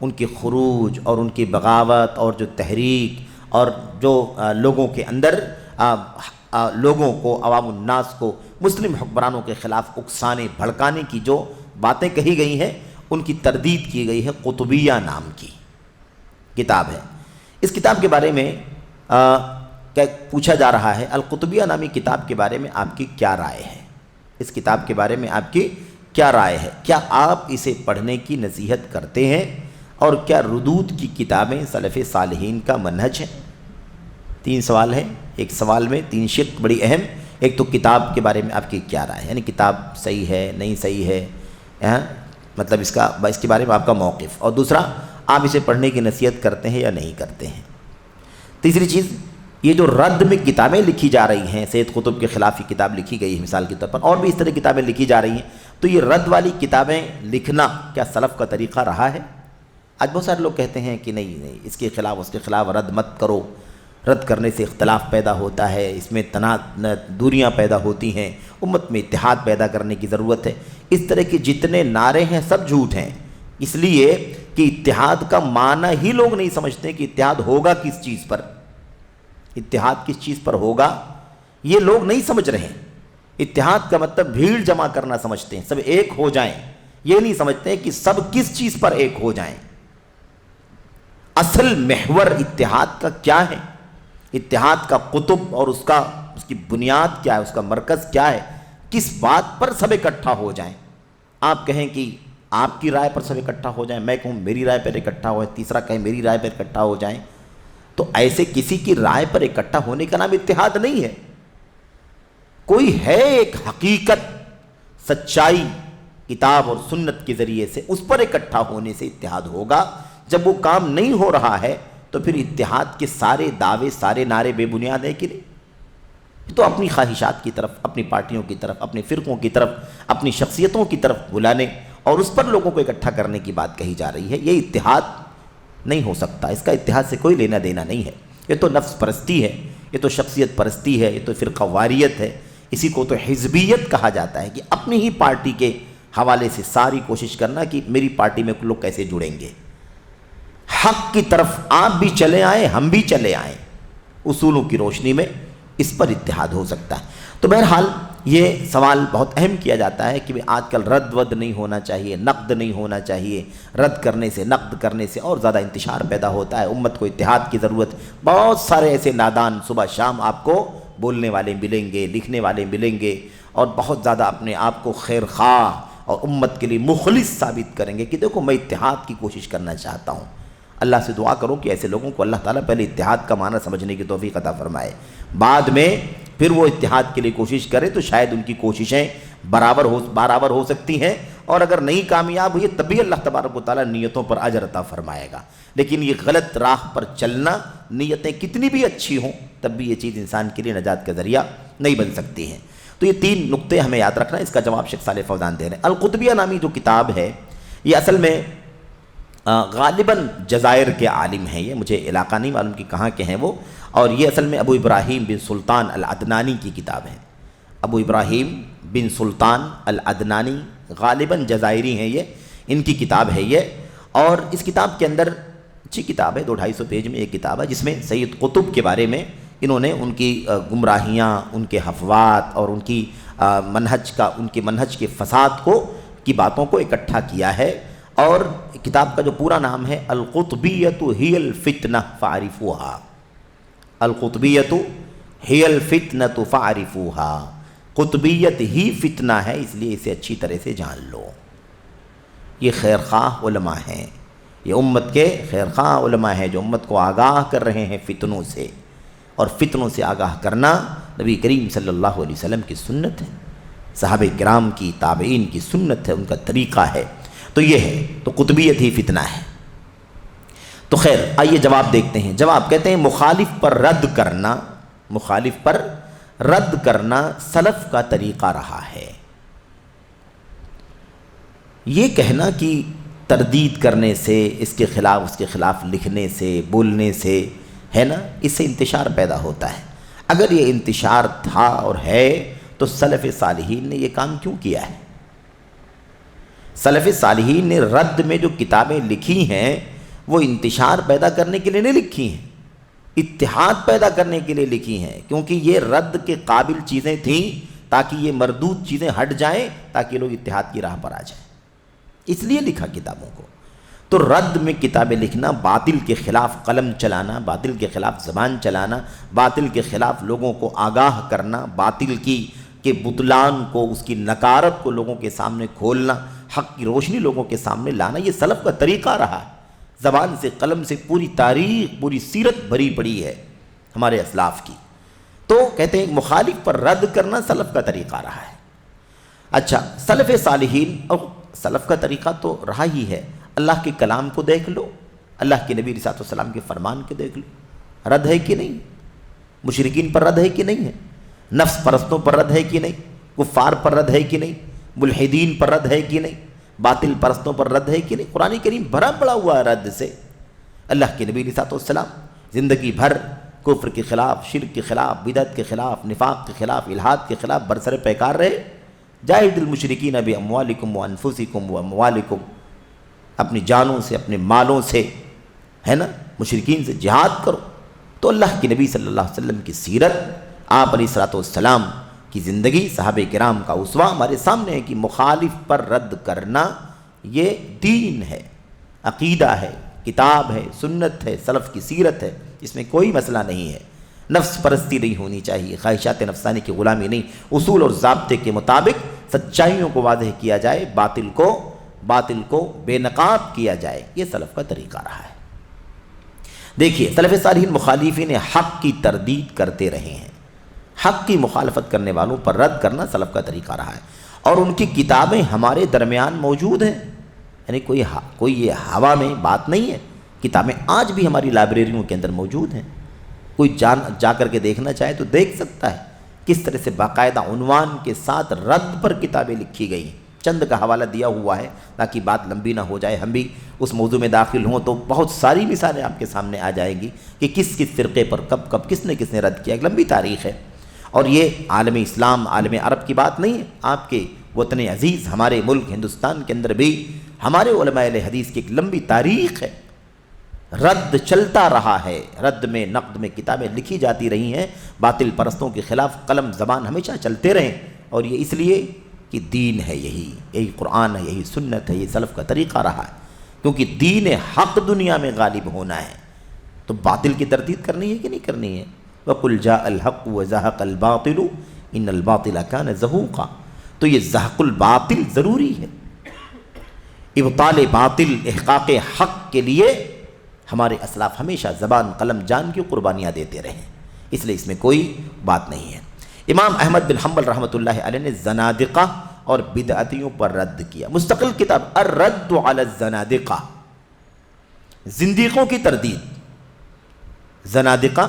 ان کے خروج اور ان کی بغاوت اور جو تحریک اور جو لوگوں کے اندر لوگوں کو، عوام الناس کو مسلم حکمرانوں کے خلاف اکسانے بھڑکانے کی جو باتیں کہی گئی ہیں، ان کی تردید کی گئی ہے۔ قطبیہ نام کی کتاب ہے۔ اس کتاب کے بارے میں پوچھا جا رہا ہے، القطبیہ نامی کتاب کے بارے میں آپ کی کیا رائے ہے؟ اس کتاب کے بارے میں آپ کی کیا رائے ہے؟ کیا آپ اسے پڑھنے کی نصیحت کرتے ہیں؟ اور کیا ردود کی کتابیں سلف صالحین کا منہج ہے؟ 3 سوال ہیں، ایک سوال میں 3 شق بڑی اہم۔ ایک تو کتاب کے بارے میں آپ کی کیا رائے ہے، یعنی کتاب صحیح ہے نہیں صحیح ہے، مطلب اس کے بارے میں آپ کا موقف، اور دوسرا آپ اسے پڑھنے کی نصیحت کرتے ہیں یا نہیں کرتے ہیں۔ تیسری چیز، یہ جو رد میں کتابیں لکھی جا رہی ہیں، سید قطب کے خلاف یہ کتاب لکھی گئی ہے مثال کے طور پر، اور بھی اس طرح کتابیں لکھی جا رہی ہیں، تو یہ رد والی کتابیں لکھنا کیا سلف کا طریقہ رہا ہے؟ آج بہت سارے لوگ کہتے ہیں کہ نہیں اس کے خلاف اس کے خلاف رد مت کرو، رد کرنے سے اختلاف پیدا ہوتا ہے، اس میں دوریاں پیدا ہوتی ہیں، امت میں اتحاد پیدا کرنے کی ضرورت ہے۔ اس طرح کے جتنے نعرے ہیں سب جھوٹ ہیں، اس لیے کہ اتحاد کا معنی ہی لوگ نہیں سمجھتے کہ اتحاد ہوگا کس چیز پر، اتحاد کس چیز پر ہوگا یہ لوگ نہیں سمجھ رہے ہیں۔ اتحاد کا مطلب بھیڑ جمع کرنا سمجھتے ہیں، سب ایک ہو جائیں، یہ نہیں سمجھتے کہ سب کس چیز پر ایک ہو جائیں۔ اصل محور اتحاد کا کیا ہے، اتحاد کا قطب اور اس کی بنیاد کیا ہے، اس کا مرکز کیا ہے، کس بات پر سب اکٹھا ہو جائیں۔ آپ کہیں کہ آپ کی رائے پر سب اکٹھا ہو جائیں، میں کہوں میری رائے پر اکٹھا ہو جائیں، تیسرا کہیں میری رائے پر اکٹھا ہو جائیں، تو ایسے کسی کی رائے پر اکٹھا ہونے کا نام اتحاد نہیں ہے۔ کوئی ہے ایک حقیقت، سچائی، کتاب اور سنت کے ذریعے سے اس پر اکٹھا ہونے سے اتحاد ہوگا۔ جب وہ کام نہیں ہو رہا ہے تو پھر اتحاد کے سارے دعوے، سارے نعرے بے بنیاد ہیں کہ نہیں؟ تو اپنی خواہشات کی طرف، اپنی پارٹیوں کی طرف، اپنے فرقوں کی طرف، اپنی شخصیتوں کی طرف بلانے اور اس پر لوگوں کو اکٹھا کرنے کی بات کہی جا رہی ہے۔ یہ اتحاد نہیں ہو سکتا، اس کا اتحاد سے کوئی لینا دینا نہیں ہے۔ یہ تو نفس پرستی ہے، یہ تو شخصیت پرستی ہے، یہ تو فرقہ واریت ہے، اسی کو تو حزبیت کہا جاتا ہے کہ اپنی ہی پارٹی کے حوالے سے ساری کوشش کرنا کہ میری پارٹی میں لوگ کیسے جڑیں گے۔ حق کی طرف آپ بھی چلے آئیں، ہم بھی چلے آئیں، اصولوں کی روشنی میں اس پر اتحاد ہو سکتا ہے۔ تو بہرحال یہ سوال بہت اہم کیا جاتا ہے کہ آج کل رد ود نہیں ہونا چاہیے، نقد نہیں ہونا چاہیے، رد کرنے سے نقد کرنے سے اور زیادہ انتشار پیدا ہوتا ہے، امت کو اتحاد کی ضرورت۔ بہت سارے ایسے نادان صبح شام آپ کو بولنے والے ملیں گے، لکھنے والے ملیں گے، اور بہت زیادہ اپنے آپ کو خیر خواہ اور امت کے لیے مخلص ثابت کریں گے کہ دیکھو میں اتحاد کی کوشش کرنا چاہتا ہوں۔ اللہ سے دعا کرو کہ ایسے لوگوں کو اللہ تعالیٰ پہلے اتحاد کا معنی سمجھنے کی توفیق عطا فرمائے، بعد میں پھر وہ اتحاد کے لیے کوشش کرے تو شاید ان کی کوششیں برابر ہو سکتی ہیں، اور اگر نہیں کامیاب ہوئی تب بھی اللہ تبارک و تعالیٰ نیتوں پر اجر عطا فرمائے گا۔ لیکن یہ غلط راہ پر چلنا، نیتیں کتنی بھی اچھی ہوں تب بھی یہ چیز انسان کے لیے نجات کا ذریعہ نہیں بن سکتی ہیں۔ تو یہ 3 نقطے ہمیں یاد رکھنا ہے، اس کا جواب شیخ صالح فوزان دے رہے ہیں۔ القطبیہ نامی جو کتاب ہے یہ اصل میں غالباً جزائر کے عالم ہیں، یہ مجھے علاقہ نہیں معلوم کہ کہاں کے ہیں وہ، اور یہ اصل میں ابو ابراہیم بن سلطان العدنانی کی کتاب ہے۔ ابو ابراہیم بن سلطان العدنانی غالباً جزائری ہیں، یہ ان کی کتاب ہے یہ، اور اس کتاب کے اندر اچھی کتاب ہے، 200-250 پیج میں ایک کتاب ہے جس میں سید قطب کے بارے میں انہوں نے ان کی گمراہیاں، ان کے حفوات اور ان کی منہج کے فساد کی باتوں کو اکٹھا کیا ہے۔ اور کتاب کا جو پورا نام ہے القطبیۃ ہی الفتنہ فاعرفوہا، القطبیۃ ہی الفتنہ فاعرفوہا، قطبیت ہی فتنہ ہے اس لیے اسے اچھی طرح سے جان لو۔ یہ خیرخواہ علماء ہیں، یہ امت کے خیرخواہ علماء ہیں جو امت کو آگاہ کر رہے ہیں فتنوں سے، اور فتنوں سے آگاہ کرنا نبی کریم صلی اللہ علیہ وسلم کی سنت ہے، صحابہ کرام کی، تابعین کی سنت ہے، ان کا طریقہ ہے۔ تو یہ ہے، تو قطبیت ہی فتنہ ہے۔ تو خیر آئیے جواب دیکھتے ہیں۔ جواب کہتے ہیں مخالف پر رد کرنا سلف کا طریقہ رہا ہے۔ یہ کہنا کہ تردید کرنے سے، اس کے خلاف لکھنے سے، بولنے سے، ہے نا، اس سے انتشار پیدا ہوتا ہے۔ اگر یہ انتشار تھا اور ہے تو سلف صالحین نے یہ کام کیوں کیا ہے؟ سلف صالحین نے رد میں جو کتابیں لکھی ہیں وہ انتشار پیدا کرنے کے لیے نہیں لکھی ہیں، اتحاد پیدا کرنے کے لیے لکھی ہیں، کیونکہ یہ رد کے قابل چیزیں تھیں تاکہ یہ مردود چیزیں ہٹ جائیں، تاکہ لوگ اتحاد کی راہ پر آ جائیں، اس لیے لکھا کتابوں کو۔ تو رد میں کتابیں لکھنا، باطل کے خلاف قلم چلانا، باطل کے خلاف زبان چلانا، باطل کے خلاف لوگوں کو آگاہ کرنا، باطل کے بطلان کو، اس کی نکارت کو لوگوں کے سامنے کھولنا، حق کی روشنی لوگوں کے سامنے لانا، یہ سلف کا طریقہ رہا ہے۔ زبان سے، قلم سے پوری تاریخ، پوری سیرت بھری پڑی ہے ہمارے اسلاف کی۔ تو کہتے ہیں مخالف پر رد کرنا سلف کا طریقہ رہا ہے۔ اچھا، سلف صالحین اور سلف کا طریقہ تو رہا ہی ہے۔ اللہ کے کلام کو دیکھ لو، اللہ کے نبی صلی اللہ علیہ وسلم کے فرمان کے دیکھ لو، رد ہے کہ نہیں؟ مشرکین پر رد ہے کہ نہیں ہے؟ نفس پرستوں پر رد ہے کہ نہیں؟ کفار پر رد ہے کہ نہیں؟ ملحدین پر رد ہے کہ نہیں؟ باطل پرستوں پر رد ہے کہ نہیں؟ قرآن کریم بھرا پڑا ہوا ہے رد سے۔ اللہ کے نبی صلی اللہ علیہ وسلم زندگی بھر کفر کے خلاف، شرک کے خلاف، بدعت کے خلاف، نفاق کے خلاف، الحاد کے خلاف برسر پیکار رہے۔ جاہد المشرکین باموالکم وانفسکم واموالکم، اپنی جانوں سے، اپنے مالوں سے، ہے نا، مشرکین سے جہاد کرو۔ تو اللہ کے نبی صلی اللہ علیہ وسلم کی سیرت، آپ علیہ الصلوۃ والسلام کی زندگی، صحابہ کرام کا اسوہ ہمارے سامنے ہے کہ مخالف پر رد کرنا یہ دین ہے، عقیدہ ہے، کتاب ہے، سنت ہے، سلف کی سیرت ہے، اس میں کوئی مسئلہ نہیں ہے۔ نفس پرستی نہیں ہونی چاہیے، خواہشات نفسانی کی غلامی نہیں، اصول اور ضابطے کے مطابق سچائیوں کو واضح کیا جائے، باطل کو بے نقاب کیا جائے، یہ سلف کا طریقہ رہا ہے۔ دیکھیے سلف صالحین مخالفین حق کی تردید کرتے رہے ہیں، حق کی مخالفت کرنے والوں پر رد کرنا سلف کا طریقہ رہا ہے، اور ان کی کتابیں ہمارے درمیان موجود ہیں، یعنی کوئی یہ ہوا میں بات نہیں ہے، کتابیں آج بھی ہماری لائبریریوں کے اندر موجود ہیں، کوئی جا کر کے دیکھنا چاہے تو دیکھ سکتا ہے کس طرح سے باقاعدہ عنوان کے ساتھ رد پر کتابیں لکھی گئی ہیں، چند کا حوالہ دیا ہوا ہے تاکہ بات لمبی نہ ہو جائے، ہم بھی اس موضوع میں داخل ہوں تو بہت ساری مثالیں آپ کے سامنے آ جائیں گی کہ کس کس فرقے پر کب کس نے رد کیا، ایک لمبی تاریخ ہے۔ اور یہ عالم اسلام، عالم عرب کی بات نہیں ہے، آپ کے وطن عزیز ہمارے ملک ہندوستان کے اندر بھی ہمارے علماء اہل حدیث کی ایک لمبی تاریخ ہے، رد چلتا رہا ہے، رد میں نقد میں کتابیں لکھی جاتی رہی ہیں، باطل پرستوں کے خلاف قلم زبان ہمیشہ چلتے رہیں، اور یہ اس لیے کہ دین ہے، یہی قرآن ہے، یہی سنت ہے، یہ سلف کا طریقہ رہا ہے، کیونکہ دین حق دنیا میں غالب ہونا ہے تو باطل کی تردید کرنی ہے کہ نہیں کرنی ہے؟ وَقُلْ جَاءَ الْحَقُّ وَزَهَقَ الْبَاطِلُ إِنَّ الْبَاطِلَ كَانَ زَهُوقًا، تو یہ زحق الباطل ضروری ہے، ابطال باطل احقاق حق کے لیے ہمارے اسلاف ہمیشہ زبان قلم جان کی قربانیاں دیتے رہے، اس لیے اس میں کوئی بات نہیں ہے۔ امام احمد بن حنبل رحمۃ اللہ علیہ نے زنادقہ اور بدعتیوں پر رد کیا، مستقل کتاب الرد علی الزنادقہ، زندیقوں کی تردید۔ زنادقہ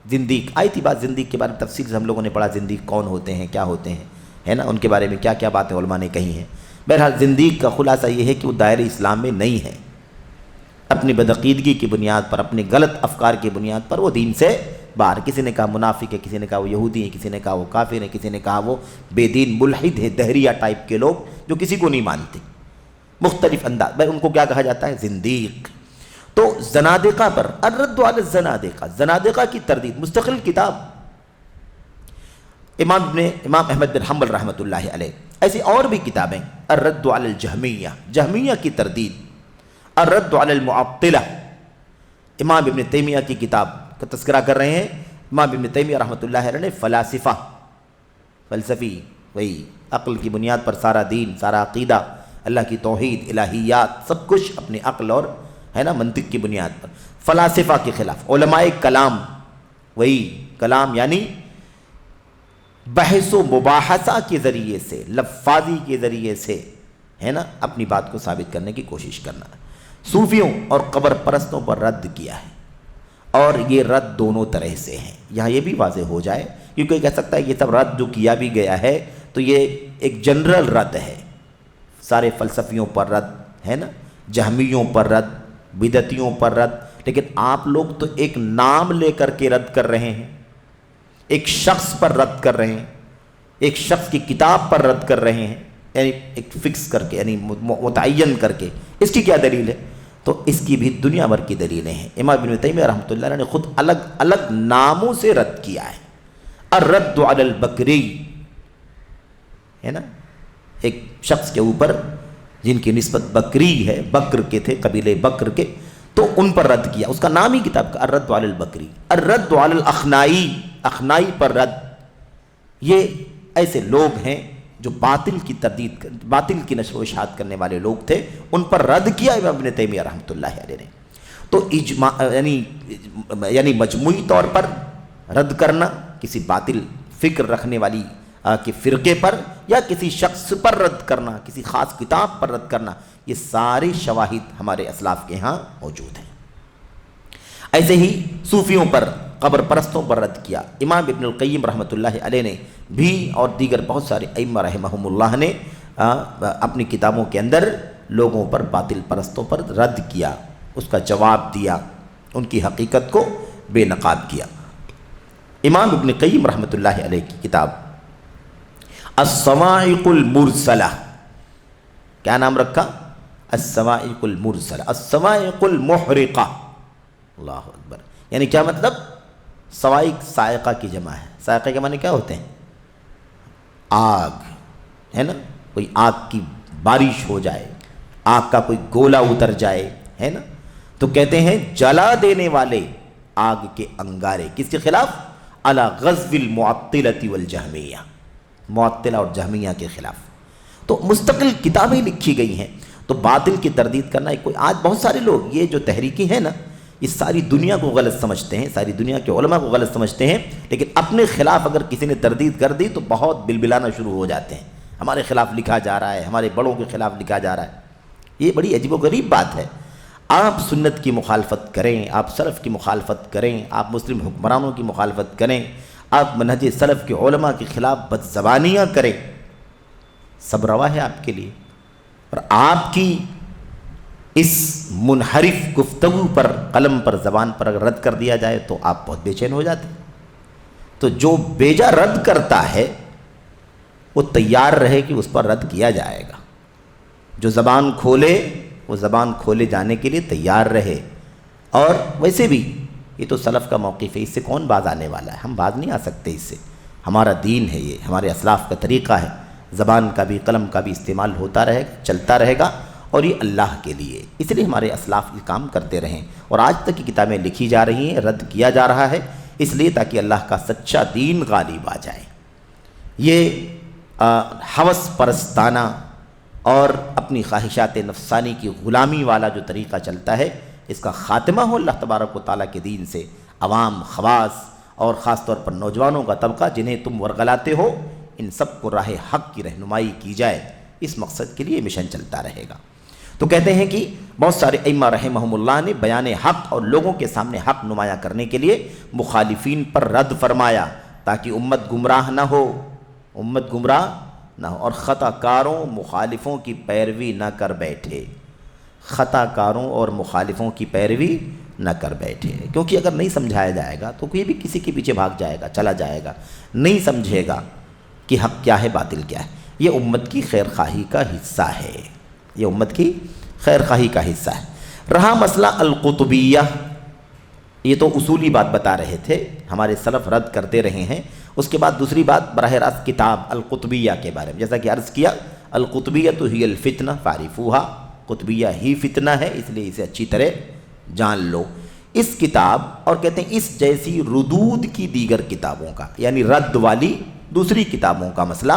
زندیق آئی تھی بات، زندیق کے بارے میں تفصیل سے ہم لوگوں نے پڑھا، زندیق کون ہوتے ہیں، کیا ہوتے ہیں، ہے نا، ان کے بارے میں کیا کیا باتیں علماء نے کہی ہیں۔ بہرحال زندیق کا خلاصہ یہ ہے کہ وہ دائرہ اسلام میں نہیں ہے، اپنی بدعقیدگی کی بنیاد پر، اپنے غلط افکار کی بنیاد پر وہ دین سے باہر، کسی نے کہا منافق ہے، کسی نے کہا وہ یہودی ہے، کسی نے کہا وہ کافر ہے، کسی نے کہا وہ بے دین ملحد ہے، دہریہ ٹائپ کے لوگ جو کسی کو نہیں مانتے، مختلف انداز، ان کو کیا کہا جاتا ہے؟ زندیق۔ تو زنادقہ پر الرد علی الزنادقہ، زنادقہ کی تردید، مستقل کتاب، امام احمد بن حنبل رحمۃ اللہ علیہ۔ ایسی اور بھی کتابیں، الرد علی الجہمیہ، جہمیہ کی تردید، الرد علی المعطلہ، امام ابن تیمیہ کی کتاب کا تذکرہ کر رہے ہیں۔ امام ابن تیمیہ رحمۃ اللہ علیہ نے فلاسفہ، فلسفی، وہی عقل کی بنیاد پر سارا دین، سارا عقیدہ، اللہ کی توحید، الہیات، سب کچھ اپنی عقل اور ہے نا منطق کی بنیاد پر، فلاسفہ کے خلاف، علماء کلام، وہی کلام یعنی بحث و مباحثہ کے ذریعے سے، لفاظی کے ذریعے سے، ہے نا، اپنی بات کو ثابت کرنے کی کوشش کرنا۔ صوفیوں اور قبر پرستوں پر رد کیا ہے، اور یہ رد دونوں طرح سے ہیں، یہاں یہ بھی واضح ہو جائے، کیونکہ کہہ سکتا ہے یہ سب رد جو کیا بھی گیا ہے تو یہ ایک جنرل رد ہے، سارے فلسفیوں پر رد، ہے نا، جہمیوں پر رد، بدعتیوں پر رد، لیکن آپ لوگ تو ایک نام لے کر کے رد کر رہے ہیں، ایک شخص پر رد کر رہے ہیں، ایک شخص کی کتاب پر رد کر رہے ہیں، یعنی ایک فکس کر کے، یعنی متعین کر کے۔ اس کی کیا دلیل ہے؟ تو اس کی بھی دنیا بھر کی دلیلیں ہیں۔ امام ابن تیمیہ رحمۃ اللہ علیہ نے خود الگ الگ ناموں سے رد کیا ہے۔ الرد علی البکری، ہے نا، ایک شخص کے اوپر جن کی نسبت بکری ہے، بکر کے تھے، قبیلے بکر کے، تو ان پر رد کیا، اس کا نام ہی کتاب کا الرد علی البکری۔ الرد علی الاخنائی، اخنائی پر رد، یہ ایسے لوگ ہیں جو باطل کی تردید، باطل کی نشر و اشاعت کرنے والے لوگ تھے، ان پر رد کیا امام ابن تیمیہ رحمۃ اللہ علیہ نے۔ تو اجماع یعنی مجموعی طور پر رد کرنا، کسی باطل فکر رکھنے والی کہ فرقے پر یا کسی شخص پر رد کرنا، کسی خاص کتاب پر رد کرنا، یہ سارے شواہد ہمارے اسلاف کے ہاں موجود ہیں۔ ایسے ہی صوفیوں پر، قبر پرستوں پر رد کیا امام ابن القیم رحمۃ اللہ علیہ نے بھی، اور دیگر بہت سارے ائمہ رحمہم اللہ نے اپنی کتابوں کے اندر لوگوں پر، باطل پرستوں پر رد کیا، اس کا جواب دیا، ان کی حقیقت کو بے نقاب کیا۔ امام ابن قیم رحمۃ اللہ علیہ کی کتاب الصواعق المرسلہ، کیا نام رکھا؟ الصواعق المرسلہ، الصواعق المحرقہ، اللہ اکبر، یعنی کیا مطلب؟ صواعق صاعقہ کی جمع ہے، صاعقہ کے معنی کیا ہوتے ہیں؟ آگ، ہے نا، کوئی آگ کی بارش ہو جائے، آگ کا کوئی گولا اتر جائے، ہے نا، تو کہتے ہیں جلا دینے والے آگ کے انگارے، کس کے خلاف؟ علی غزو المعطلۃ والجہمیہ، معطلہ اور جہمیہ کے خلاف۔ تو مستقل کتابیں لکھی گئی ہیں، تو باطل کی تردید کرنا کوئی، آج بہت سارے لوگ یہ جو تحریکی ہیں نا، یہ ساری دنیا کو غلط سمجھتے ہیں، ساری دنیا کے علماء کو غلط سمجھتے ہیں، لیکن اپنے خلاف اگر کسی نے تردید کر دی تو بہت بلبلانا شروع ہو جاتے ہیں، ہمارے خلاف لکھا جا رہا ہے، ہمارے بڑوں کے خلاف لکھا جا رہا ہے۔ یہ بڑی عجیب و غریب بات ہے۔ آپ سنت کی مخالفت کریں، آپ سلف کی مخالفت کریں، آپ مسلم حکمرانوں کی مخالفت کریں، آپ منہج سلف کے علماء کے خلاف بدزبانیاں کریں، سب روا ہے آپ کے لیے، اور آپ کی اس منحرف گفتگو پر، قلم پر، زبان پر اگر رد کر دیا جائے تو آپ بہت بے چین ہو جاتے ہیں۔ تو جو بیجا رد کرتا ہے وہ تیار رہے کہ اس پر رد کیا جائے گا، جو زبان کھولے وہ زبان کھولے جانے کے لیے تیار رہے۔ اور ویسے بھی یہ تو سلف کا موقف ہے، اس سے کون باز آنے والا ہے؟ ہم باز نہیں آ سکتے اس سے، ہمارا دین ہے، یہ ہمارے اسلاف کا طریقہ ہے، زبان کا بھی قلم کا بھی استعمال ہوتا رہے گا، چلتا رہے گا، اور یہ اللہ کے لیے، اس لیے ہمارے اسلاف یہ کام کرتے رہیں، اور آج تک کی کتابیں لکھی جا رہی ہیں، رد کیا جا رہا ہے، اس لیے تاکہ اللہ کا سچا دین غالب آ جائے۔ یہ ہوس پرستانہ اور اپنی خواہشات نفسانی کی غلامی والا جو طریقہ چلتا ہے، اس کا خاتمہ ہو اللہ تبارک و تعالیٰ کے دین سے۔ عوام، خواص اور خاص طور پر نوجوانوں کا طبقہ جنہیں تم ورغلاتے ہو، ان سب کو راہ حق کی رہنمائی کی جائے، اس مقصد کے لیے مشن چلتا رہے گا۔ تو کہتے ہیں کہ بہت سارے ائمہ رحمہم اللہ نے بیان حق اور لوگوں کے سامنے حق نمایاں کرنے کے لیے مخالفین پر رد فرمایا، تاکہ امت گمراہ نہ ہو، امت گمراہ نہ ہو، اور خطا کاروں مخالفوں کی پیروی نہ کر بیٹھے، خطا کاروں اور مخالفوں کی پیروی نہ کر بیٹھے، کیونکہ اگر نہیں سمجھایا جائے گا تو کوئی بھی کسی کے پیچھے بھاگ جائے گا، چلا جائے گا، نہیں سمجھے گا کہ حق کیا ہے، باطل کیا ہے۔ یہ امت کی خیر خواہی کا حصہ ہے، یہ امت کی خیر خواہی کا حصہ ہے۔ رہا مسئلہ القطبیہ، یہ تو اصولی بات بتا رہے تھے، ہمارے سلف رد کرتے رہے ہیں۔ اس کے بعد دوسری بات براہ راست کتاب القطبیہ کے بارے میں، جیسا کہ عرض کیا، القطبیۃ ہی الفتنہ فاعرفوها، قطبیہ ہی فتنہ ہے، اس لیے اسے اچھی طرح جان لو۔ اس کتاب، اور کہتے ہیں اس جیسی ردود کی دیگر کتابوں کا، یعنی رد والی دوسری کتابوں کا مسئلہ،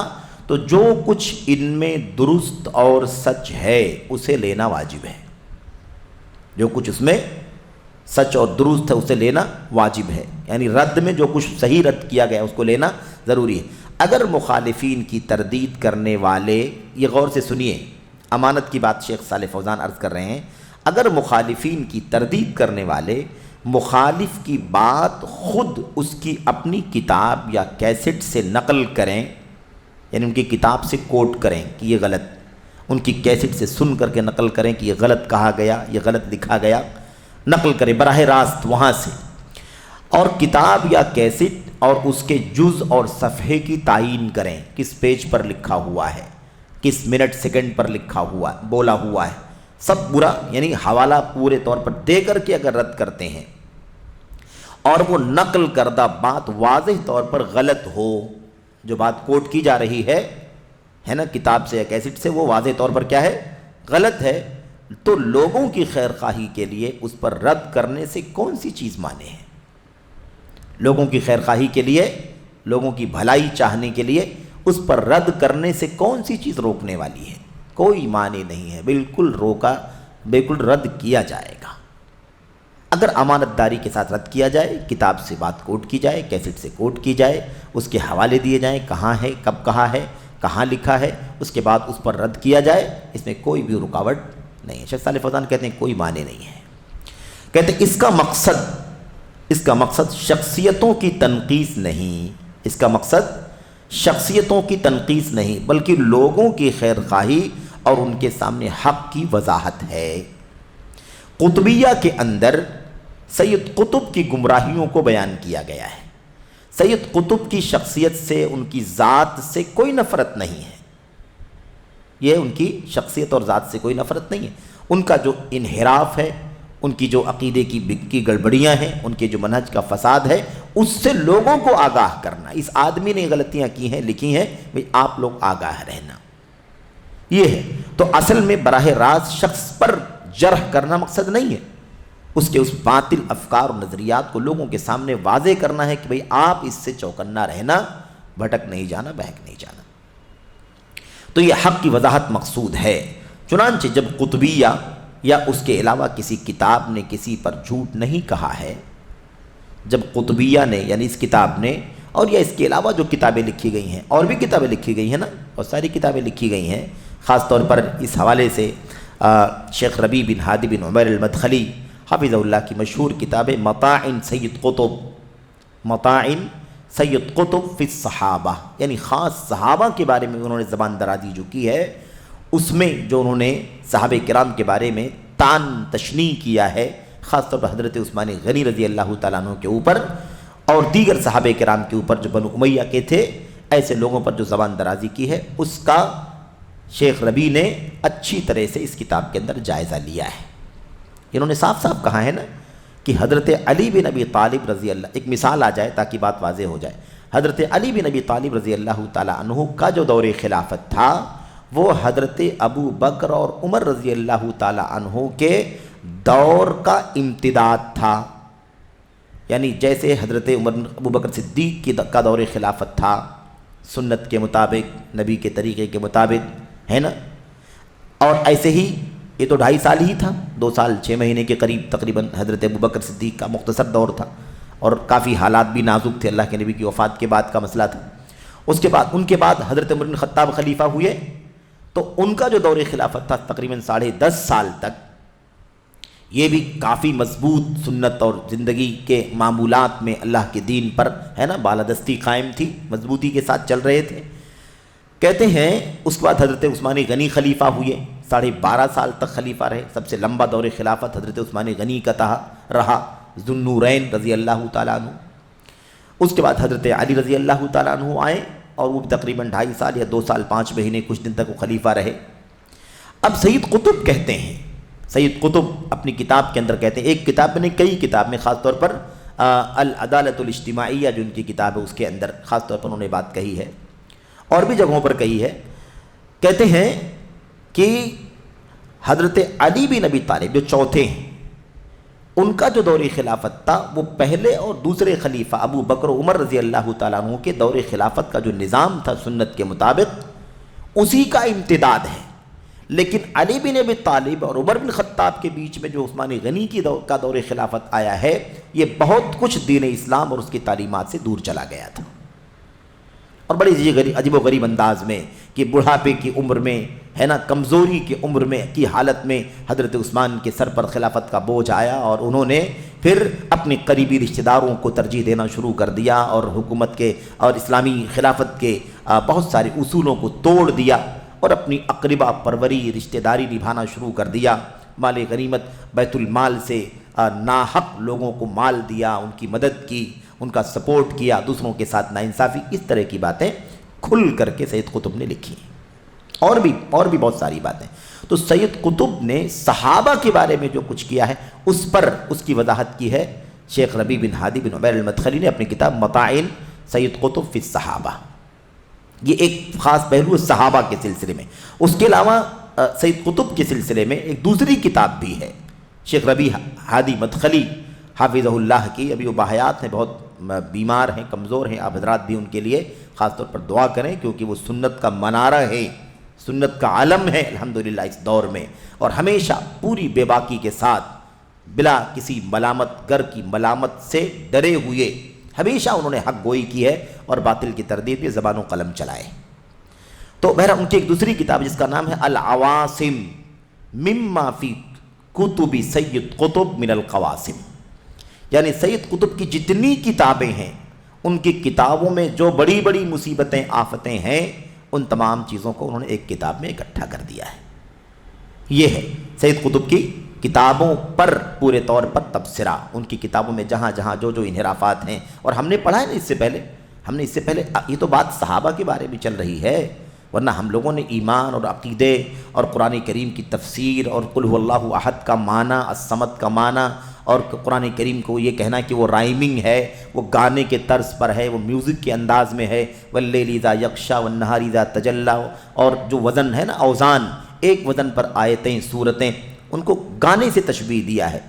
تو جو کچھ ان میں درست اور سچ ہے اسے لینا واجب ہے، جو کچھ اس میں سچ اور درست ہے اسے لینا واجب ہے، یعنی رد میں جو کچھ صحیح رد کیا گیا اس کو لینا ضروری ہے۔ اگر مخالفین کی تردید کرنے والے، یہ غور سے سنیے، امانت کی بات شیخ صالح فوزان عرض کر رہے ہیں، اگر مخالفین کی تردید کرنے والے مخالف کی بات خود اس کی اپنی کتاب یا کیسٹ سے نقل کریں، یعنی ان کی کتاب سے کوٹ کریں کہ یہ غلط، ان کی کیسٹ سے سن کر کے نقل کریں کہ یہ غلط کہا گیا، یہ غلط لکھا گیا، نقل کریں براہ راست وہاں سے، اور کتاب یا کیسٹ اور اس کے جز اور صفحے کی تعین کریں، کس پیج پر لکھا ہوا ہے، کس منٹ سیکنڈ پر لکھا ہوا بولا ہوا ہے، سب برا، یعنی حوالہ پورے طور پر دے کر کے اگر رد کرتے ہیں اور وہ نقل کردہ بات واضح طور پر غلط ہو، جو بات کوٹ کی جا رہی ہے نا کتاب سے یا کیسٹ سے، وہ واضح طور پر کیا ہے، غلط ہے، تو لوگوں کی خیر خواہی کے لیے اس پر رد کرنے سے کون سی چیز مانے ہے؟ لوگوں کی خیر خواہی کے لیے، لوگوں کی بھلائی چاہنے کے لیے اس پر رد کرنے سے کون سی چیز روکنے والی ہے؟ کوئی معنی نہیں ہے، بالکل روکا، بالکل رد کیا جائے گا۔ اگر امانت داری کے ساتھ رد کیا جائے، کتاب سے بات کوٹ کی جائے، کیسٹ سے کوٹ کی جائے، اس کے حوالے دیے جائیں، کہاں ہے، کب کہا ہے، کہاں لکھا ہے، اس کے بعد اس پر رد کیا جائے، اس میں کوئی بھی رکاوٹ نہیں ہے۔ شیخ صالح فوزان کہتے ہیں کوئی معنی نہیں ہے، کہتے ہیں اس کا مقصد شخصیتوں کی تنقیص نہیں، اس کا مقصد شخصیتوں کی تنقیص نہیں، بلکہ لوگوں کی خیر خواہی اور ان کے سامنے حق کی وضاحت ہے۔ قطبیہ کے اندر سید قطب کی گمراہیوں کو بیان کیا گیا ہے۔ سید قطب کی شخصیت سے، ان کی ذات سے کوئی نفرت نہیں ہے، یہ ان کی شخصیت اور ذات سے کوئی نفرت نہیں ہے، ان کا جو انحراف ہے، ان کی جو عقیدے کی گڑبڑیاں ہیں، ان کے جو منہج کا فساد ہے، اس سے لوگوں کو آگاہ کرنا، اس آدمی نے غلطیاں کی ہیں، لکھی ہیں، آپ لوگ آگاہ رہنا، یہ ہے۔ تو اصل میں براہ راست شخص پر جرح کرنا مقصد نہیں ہے، اس کے اس باطل افکار اور نظریات کو لوگوں کے سامنے واضح کرنا ہے کہ بھئی آپ اس سے چوکنا رہنا، بھٹک نہیں جانا، بہک نہیں جانا۔ تو یہ حق کی وضاحت مقصود ہے۔ چنانچہ جب قطبیہ یا اس کے علاوہ کسی کتاب نے کسی پر جھوٹ نہیں کہا ہے، جب قطبیہ نے یعنی اس کتاب نے، اور یا اس کے علاوہ جو کتابیں لکھی گئی ہیں، اور بھی کتابیں لکھی گئی ہیں نا، بہت ساری کتابیں لکھی گئی ہیں، خاص طور پر اس حوالے سے شیخ ربیع بن ہادی بن عمیر المدخلی حافظ اللہ کی مشہور کتاب مطاعن سید قطب، مطاعن سید قطب فی الصحابہ، یعنی خاص صحابہ کے بارے میں انہوں نے زبان درازی جو کی ہے، اس میں جو انہوں نے صحابہ کرام کے بارے میں تان تشنیع کیا ہے، خاص طور پر حضرت عثمان غنی رضی اللہ تعالیٰ عنہ کے اوپر اور دیگر صحابہ کرام کے اوپر جو بنو امیہ کے تھے، ایسے لوگوں پر جو زبان درازی کی ہے، اس کا شیخ ربیع نے اچھی طرح سے اس کتاب کے اندر جائزہ لیا ہے۔ انہوں نے صاف صاف کہا ہے نا کہ حضرت علی بن ابی طالب رضی اللہ، ایک مثال آ جائے تاکہ بات واضح ہو جائے، حضرت علی بن ابی طالب رضی اللہ تعالیٰ عنہ کا جو دور خلافت تھا وہ حضرت ابو بکر اور عمر رضی اللہ تعالیٰ عنہ کے دور کا امتداد تھا، یعنی جیسے حضرت ابو بکر صدیق کا دور خلافت تھا سنت کے مطابق، نبی کے طریقے کے مطابق، ہے نا، اور ایسے ہی یہ تو 2.5 سال ہی تھا، 2 سال 6 مہینے کے قریب تقریباً حضرت ابو بکر صدیق کا مختصر دور تھا، اور کافی حالات بھی نازک تھے، اللہ کے نبی کی وفات کے بعد کا مسئلہ تھا۔ اس کے بعد ان کے بعد حضرت عمر بن خطاب خلیفہ ہوئے، تو ان کا جو دور خلافت تھا تقریباً 10.5 سال تک، یہ بھی کافی مضبوط سنت اور زندگی کے معمولات میں اللہ کے دین پر، ہے نا، بالادستی قائم تھی، مضبوطی کے ساتھ چل رہے تھے۔ کہتے ہیں اس کے بعد حضرت عثمان غنی خلیفہ ہوئے، 12.5 سال تک خلیفہ رہے، سب سے لمبا دور خلافت حضرت عثمان غنی کا رہا، ذو النورین رضی اللہ تعالیٰ عنہ۔ اس کے بعد حضرت علی رضی اللہ تعالیٰ عنہ آئے، اور وہ تقریباً 2.5 سال یا 2 سال 5 مہینے کچھ دن تک وہ خلیفہ رہے۔ اب سید قطب کہتے ہیں، سید قطب اپنی کتاب کے اندر کہتے ہیں، ایک کتاب میں نہیں، کئی کتاب میں، خاص طور پر العدالت الاجتماعیہ جو ان کی کتاب ہے اس کے اندر خاص طور پر انہوں نے بات کہی ہے، اور بھی جگہوں پر کہی ہے۔ کہتے ہیں کہ حضرت علی بن ابی طالب جو چوتھے ہیں، ان کا جو دور خلافت تھا وہ پہلے اور دوسرے خلیفہ ابو بکر و عمر رضی اللہ تعالیٰ عنہ کے دور خلافت کا جو نظام تھا سنت کے مطابق، اسی کا امتداد ہے۔ لیکن علی بن ابی طالب اور عمر بن خطاب کے بیچ میں جو عثمان غنی کا دور خلافت آیا ہے، یہ بہت کچھ دین اسلام اور اس کی تعلیمات سے دور چلا گیا تھا، اور بڑی عجیب و غریب انداز میں کہ بڑھاپے کی عمر میں، ہے نا، کمزوری کی عمر میں کی حالت میں حضرت عثمان کے سر پر خلافت کا بوجھ آیا، اور انہوں نے پھر اپنی قریبی رشتہ داروں کو ترجیح دینا شروع کر دیا، اور حکومت کے اور اسلامی خلافت کے بہت سارے اصولوں کو توڑ دیا، اور اپنی اقربا پروری رشتہ داری نبھانا شروع کر دیا، مال غنیمت بیت المال سے ناحق لوگوں کو مال دیا، ان کی مدد کی، ان کا سپورٹ کیا، دوسروں کے ساتھ ناانصافی، اس طرح کی باتیں کھل کر کے سید قطب نے لکھی ہیں، اور بھی بہت ساری باتیں۔ تو سید قطب نے صحابہ کے بارے میں جو کچھ کیا ہے اس پر اس کی وضاحت کی ہے شیخ ربیع بن ہادی بن عبیر المدخلی نے اپنی کتاب مطاعن سید قطب فی الصحابہ۔ یہ ایک خاص پہلو ہے صحابہ کے سلسلے میں۔ اس کے علاوہ سید قطب کے سلسلے میں ایک دوسری کتاب بھی ہے شیخ ربیع ہادی مدخلی حافظہ اللہ کی، ابھی وہ باحیات ہیں، بہت بیمار ہیں، کمزور ہیں، آپ حضرات بھی ان کے لیے خاص طور پر دعا کریں، کیونکہ وہ سنت کا منارہ ہے، سنت کا علم ہے الحمدللہ اس دور میں، اور ہمیشہ پوری بے باکی کے ساتھ بلا کسی ملامت گر کی ملامت سے ڈرے ہوئے ہمیشہ انہوں نے حق گوئی کی ہے، اور باطل کی تردید میں زبان و قلم چلائے۔ تو بہرحال ان کی ایک دوسری کتاب جس کا نام ہے العواصم مما فی کتب سید قطب من القواسم، یعنی سید قطب کی جتنی کتابیں ہیں ان کی کتابوں میں جو بڑی بڑی مصیبتیں آفتیں ہیں ان تمام چیزوں کو انہوں نے ایک کتاب میں اکٹھا کر دیا ہے۔ یہ ہے سید قطب کی کتابوں پر پورے طور پر تبصرہ، ان کی کتابوں میں جہاں جہاں جو انحرافات ہیں، اور ہم نے پڑھا ہے نا اس سے پہلے یہ تو بات صحابہ کے بارے میں چل رہی ہے، ورنہ ہم لوگوں نے ایمان اور عقیدے اور قرآن کریم کی تفسیر اور قل هو اللہ احد کا معنی، الصمد کا معنی، اور قرآن کریم کو یہ کہنا کہ وہ رائمنگ ہے، وہ گانے کے طرز پر ہے، وہ میوزک کے انداز میں ہے، واللیل اذا یغشی والنہار اذا تجلی، اور جو وزن ہے نا، اوزان، ایک وزن پر آیتیں سورتیں، ان کو گانے سے تشبیہ دیا ہے۔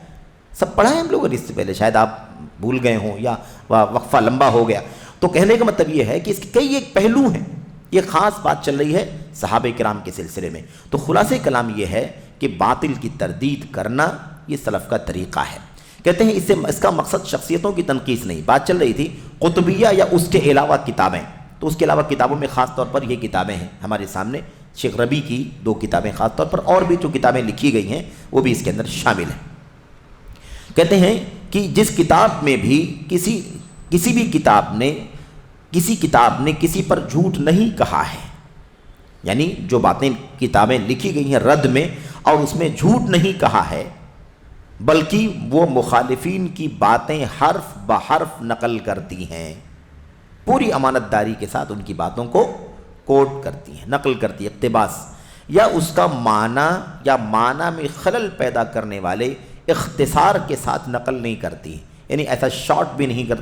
سب پڑھا ہے ہم لوگوں نے اس سے پہلے، شاید آپ بھول گئے ہوں یا وقفہ لمبا ہو گیا۔ تو کہنے کا مطلب یہ ہے کہ اس کے کئی ایک پہلو ہیں، یہ خاص بات چل رہی ہے صحابہ کرام کے سلسلے میں۔ تو خلاصہ کلام یہ ہے کہ باطل کی تردید کرنا یہ سلف کا طریقہ ہے۔ کہتے ہیں اس کا مقصد شخصیتوں کی تنقیص نہیں، بات چل رہی تھی قطبیہ یا اس کے علاوہ کتابیں، تو اس کے علاوہ کتابوں میں خاص طور پر یہ کتابیں ہیں ہمارے سامنے، شیخ ربیع کی 2 کتابیں خاص طور پر، اور بھی جو کتابیں لکھی گئی ہیں وہ بھی اس کے اندر شامل ہیں۔ کہتے ہیں کہ جس کتاب میں بھی کسی بھی کتاب نے کسی کتاب نے کسی پر جھوٹ نہیں کہا ہے، یعنی جو باتیں کتابیں لکھی گئی ہیں رد میں اور اس میں جھوٹ نہیں کہا ہے، بلکہ وہ مخالفین کی باتیں حرف بحرف نقل کرتی ہیں، پوری امانت داری کے ساتھ ان کی باتوں کو کوٹ کرتی ہیں، نقل کرتی ہے، اقتباس یا اس کا معنی یا معنی میں خلل پیدا کرنے والے اختصار کے ساتھ نقل نہیں کرتی، یعنی ایسا شارٹ بھی نہیں کرتی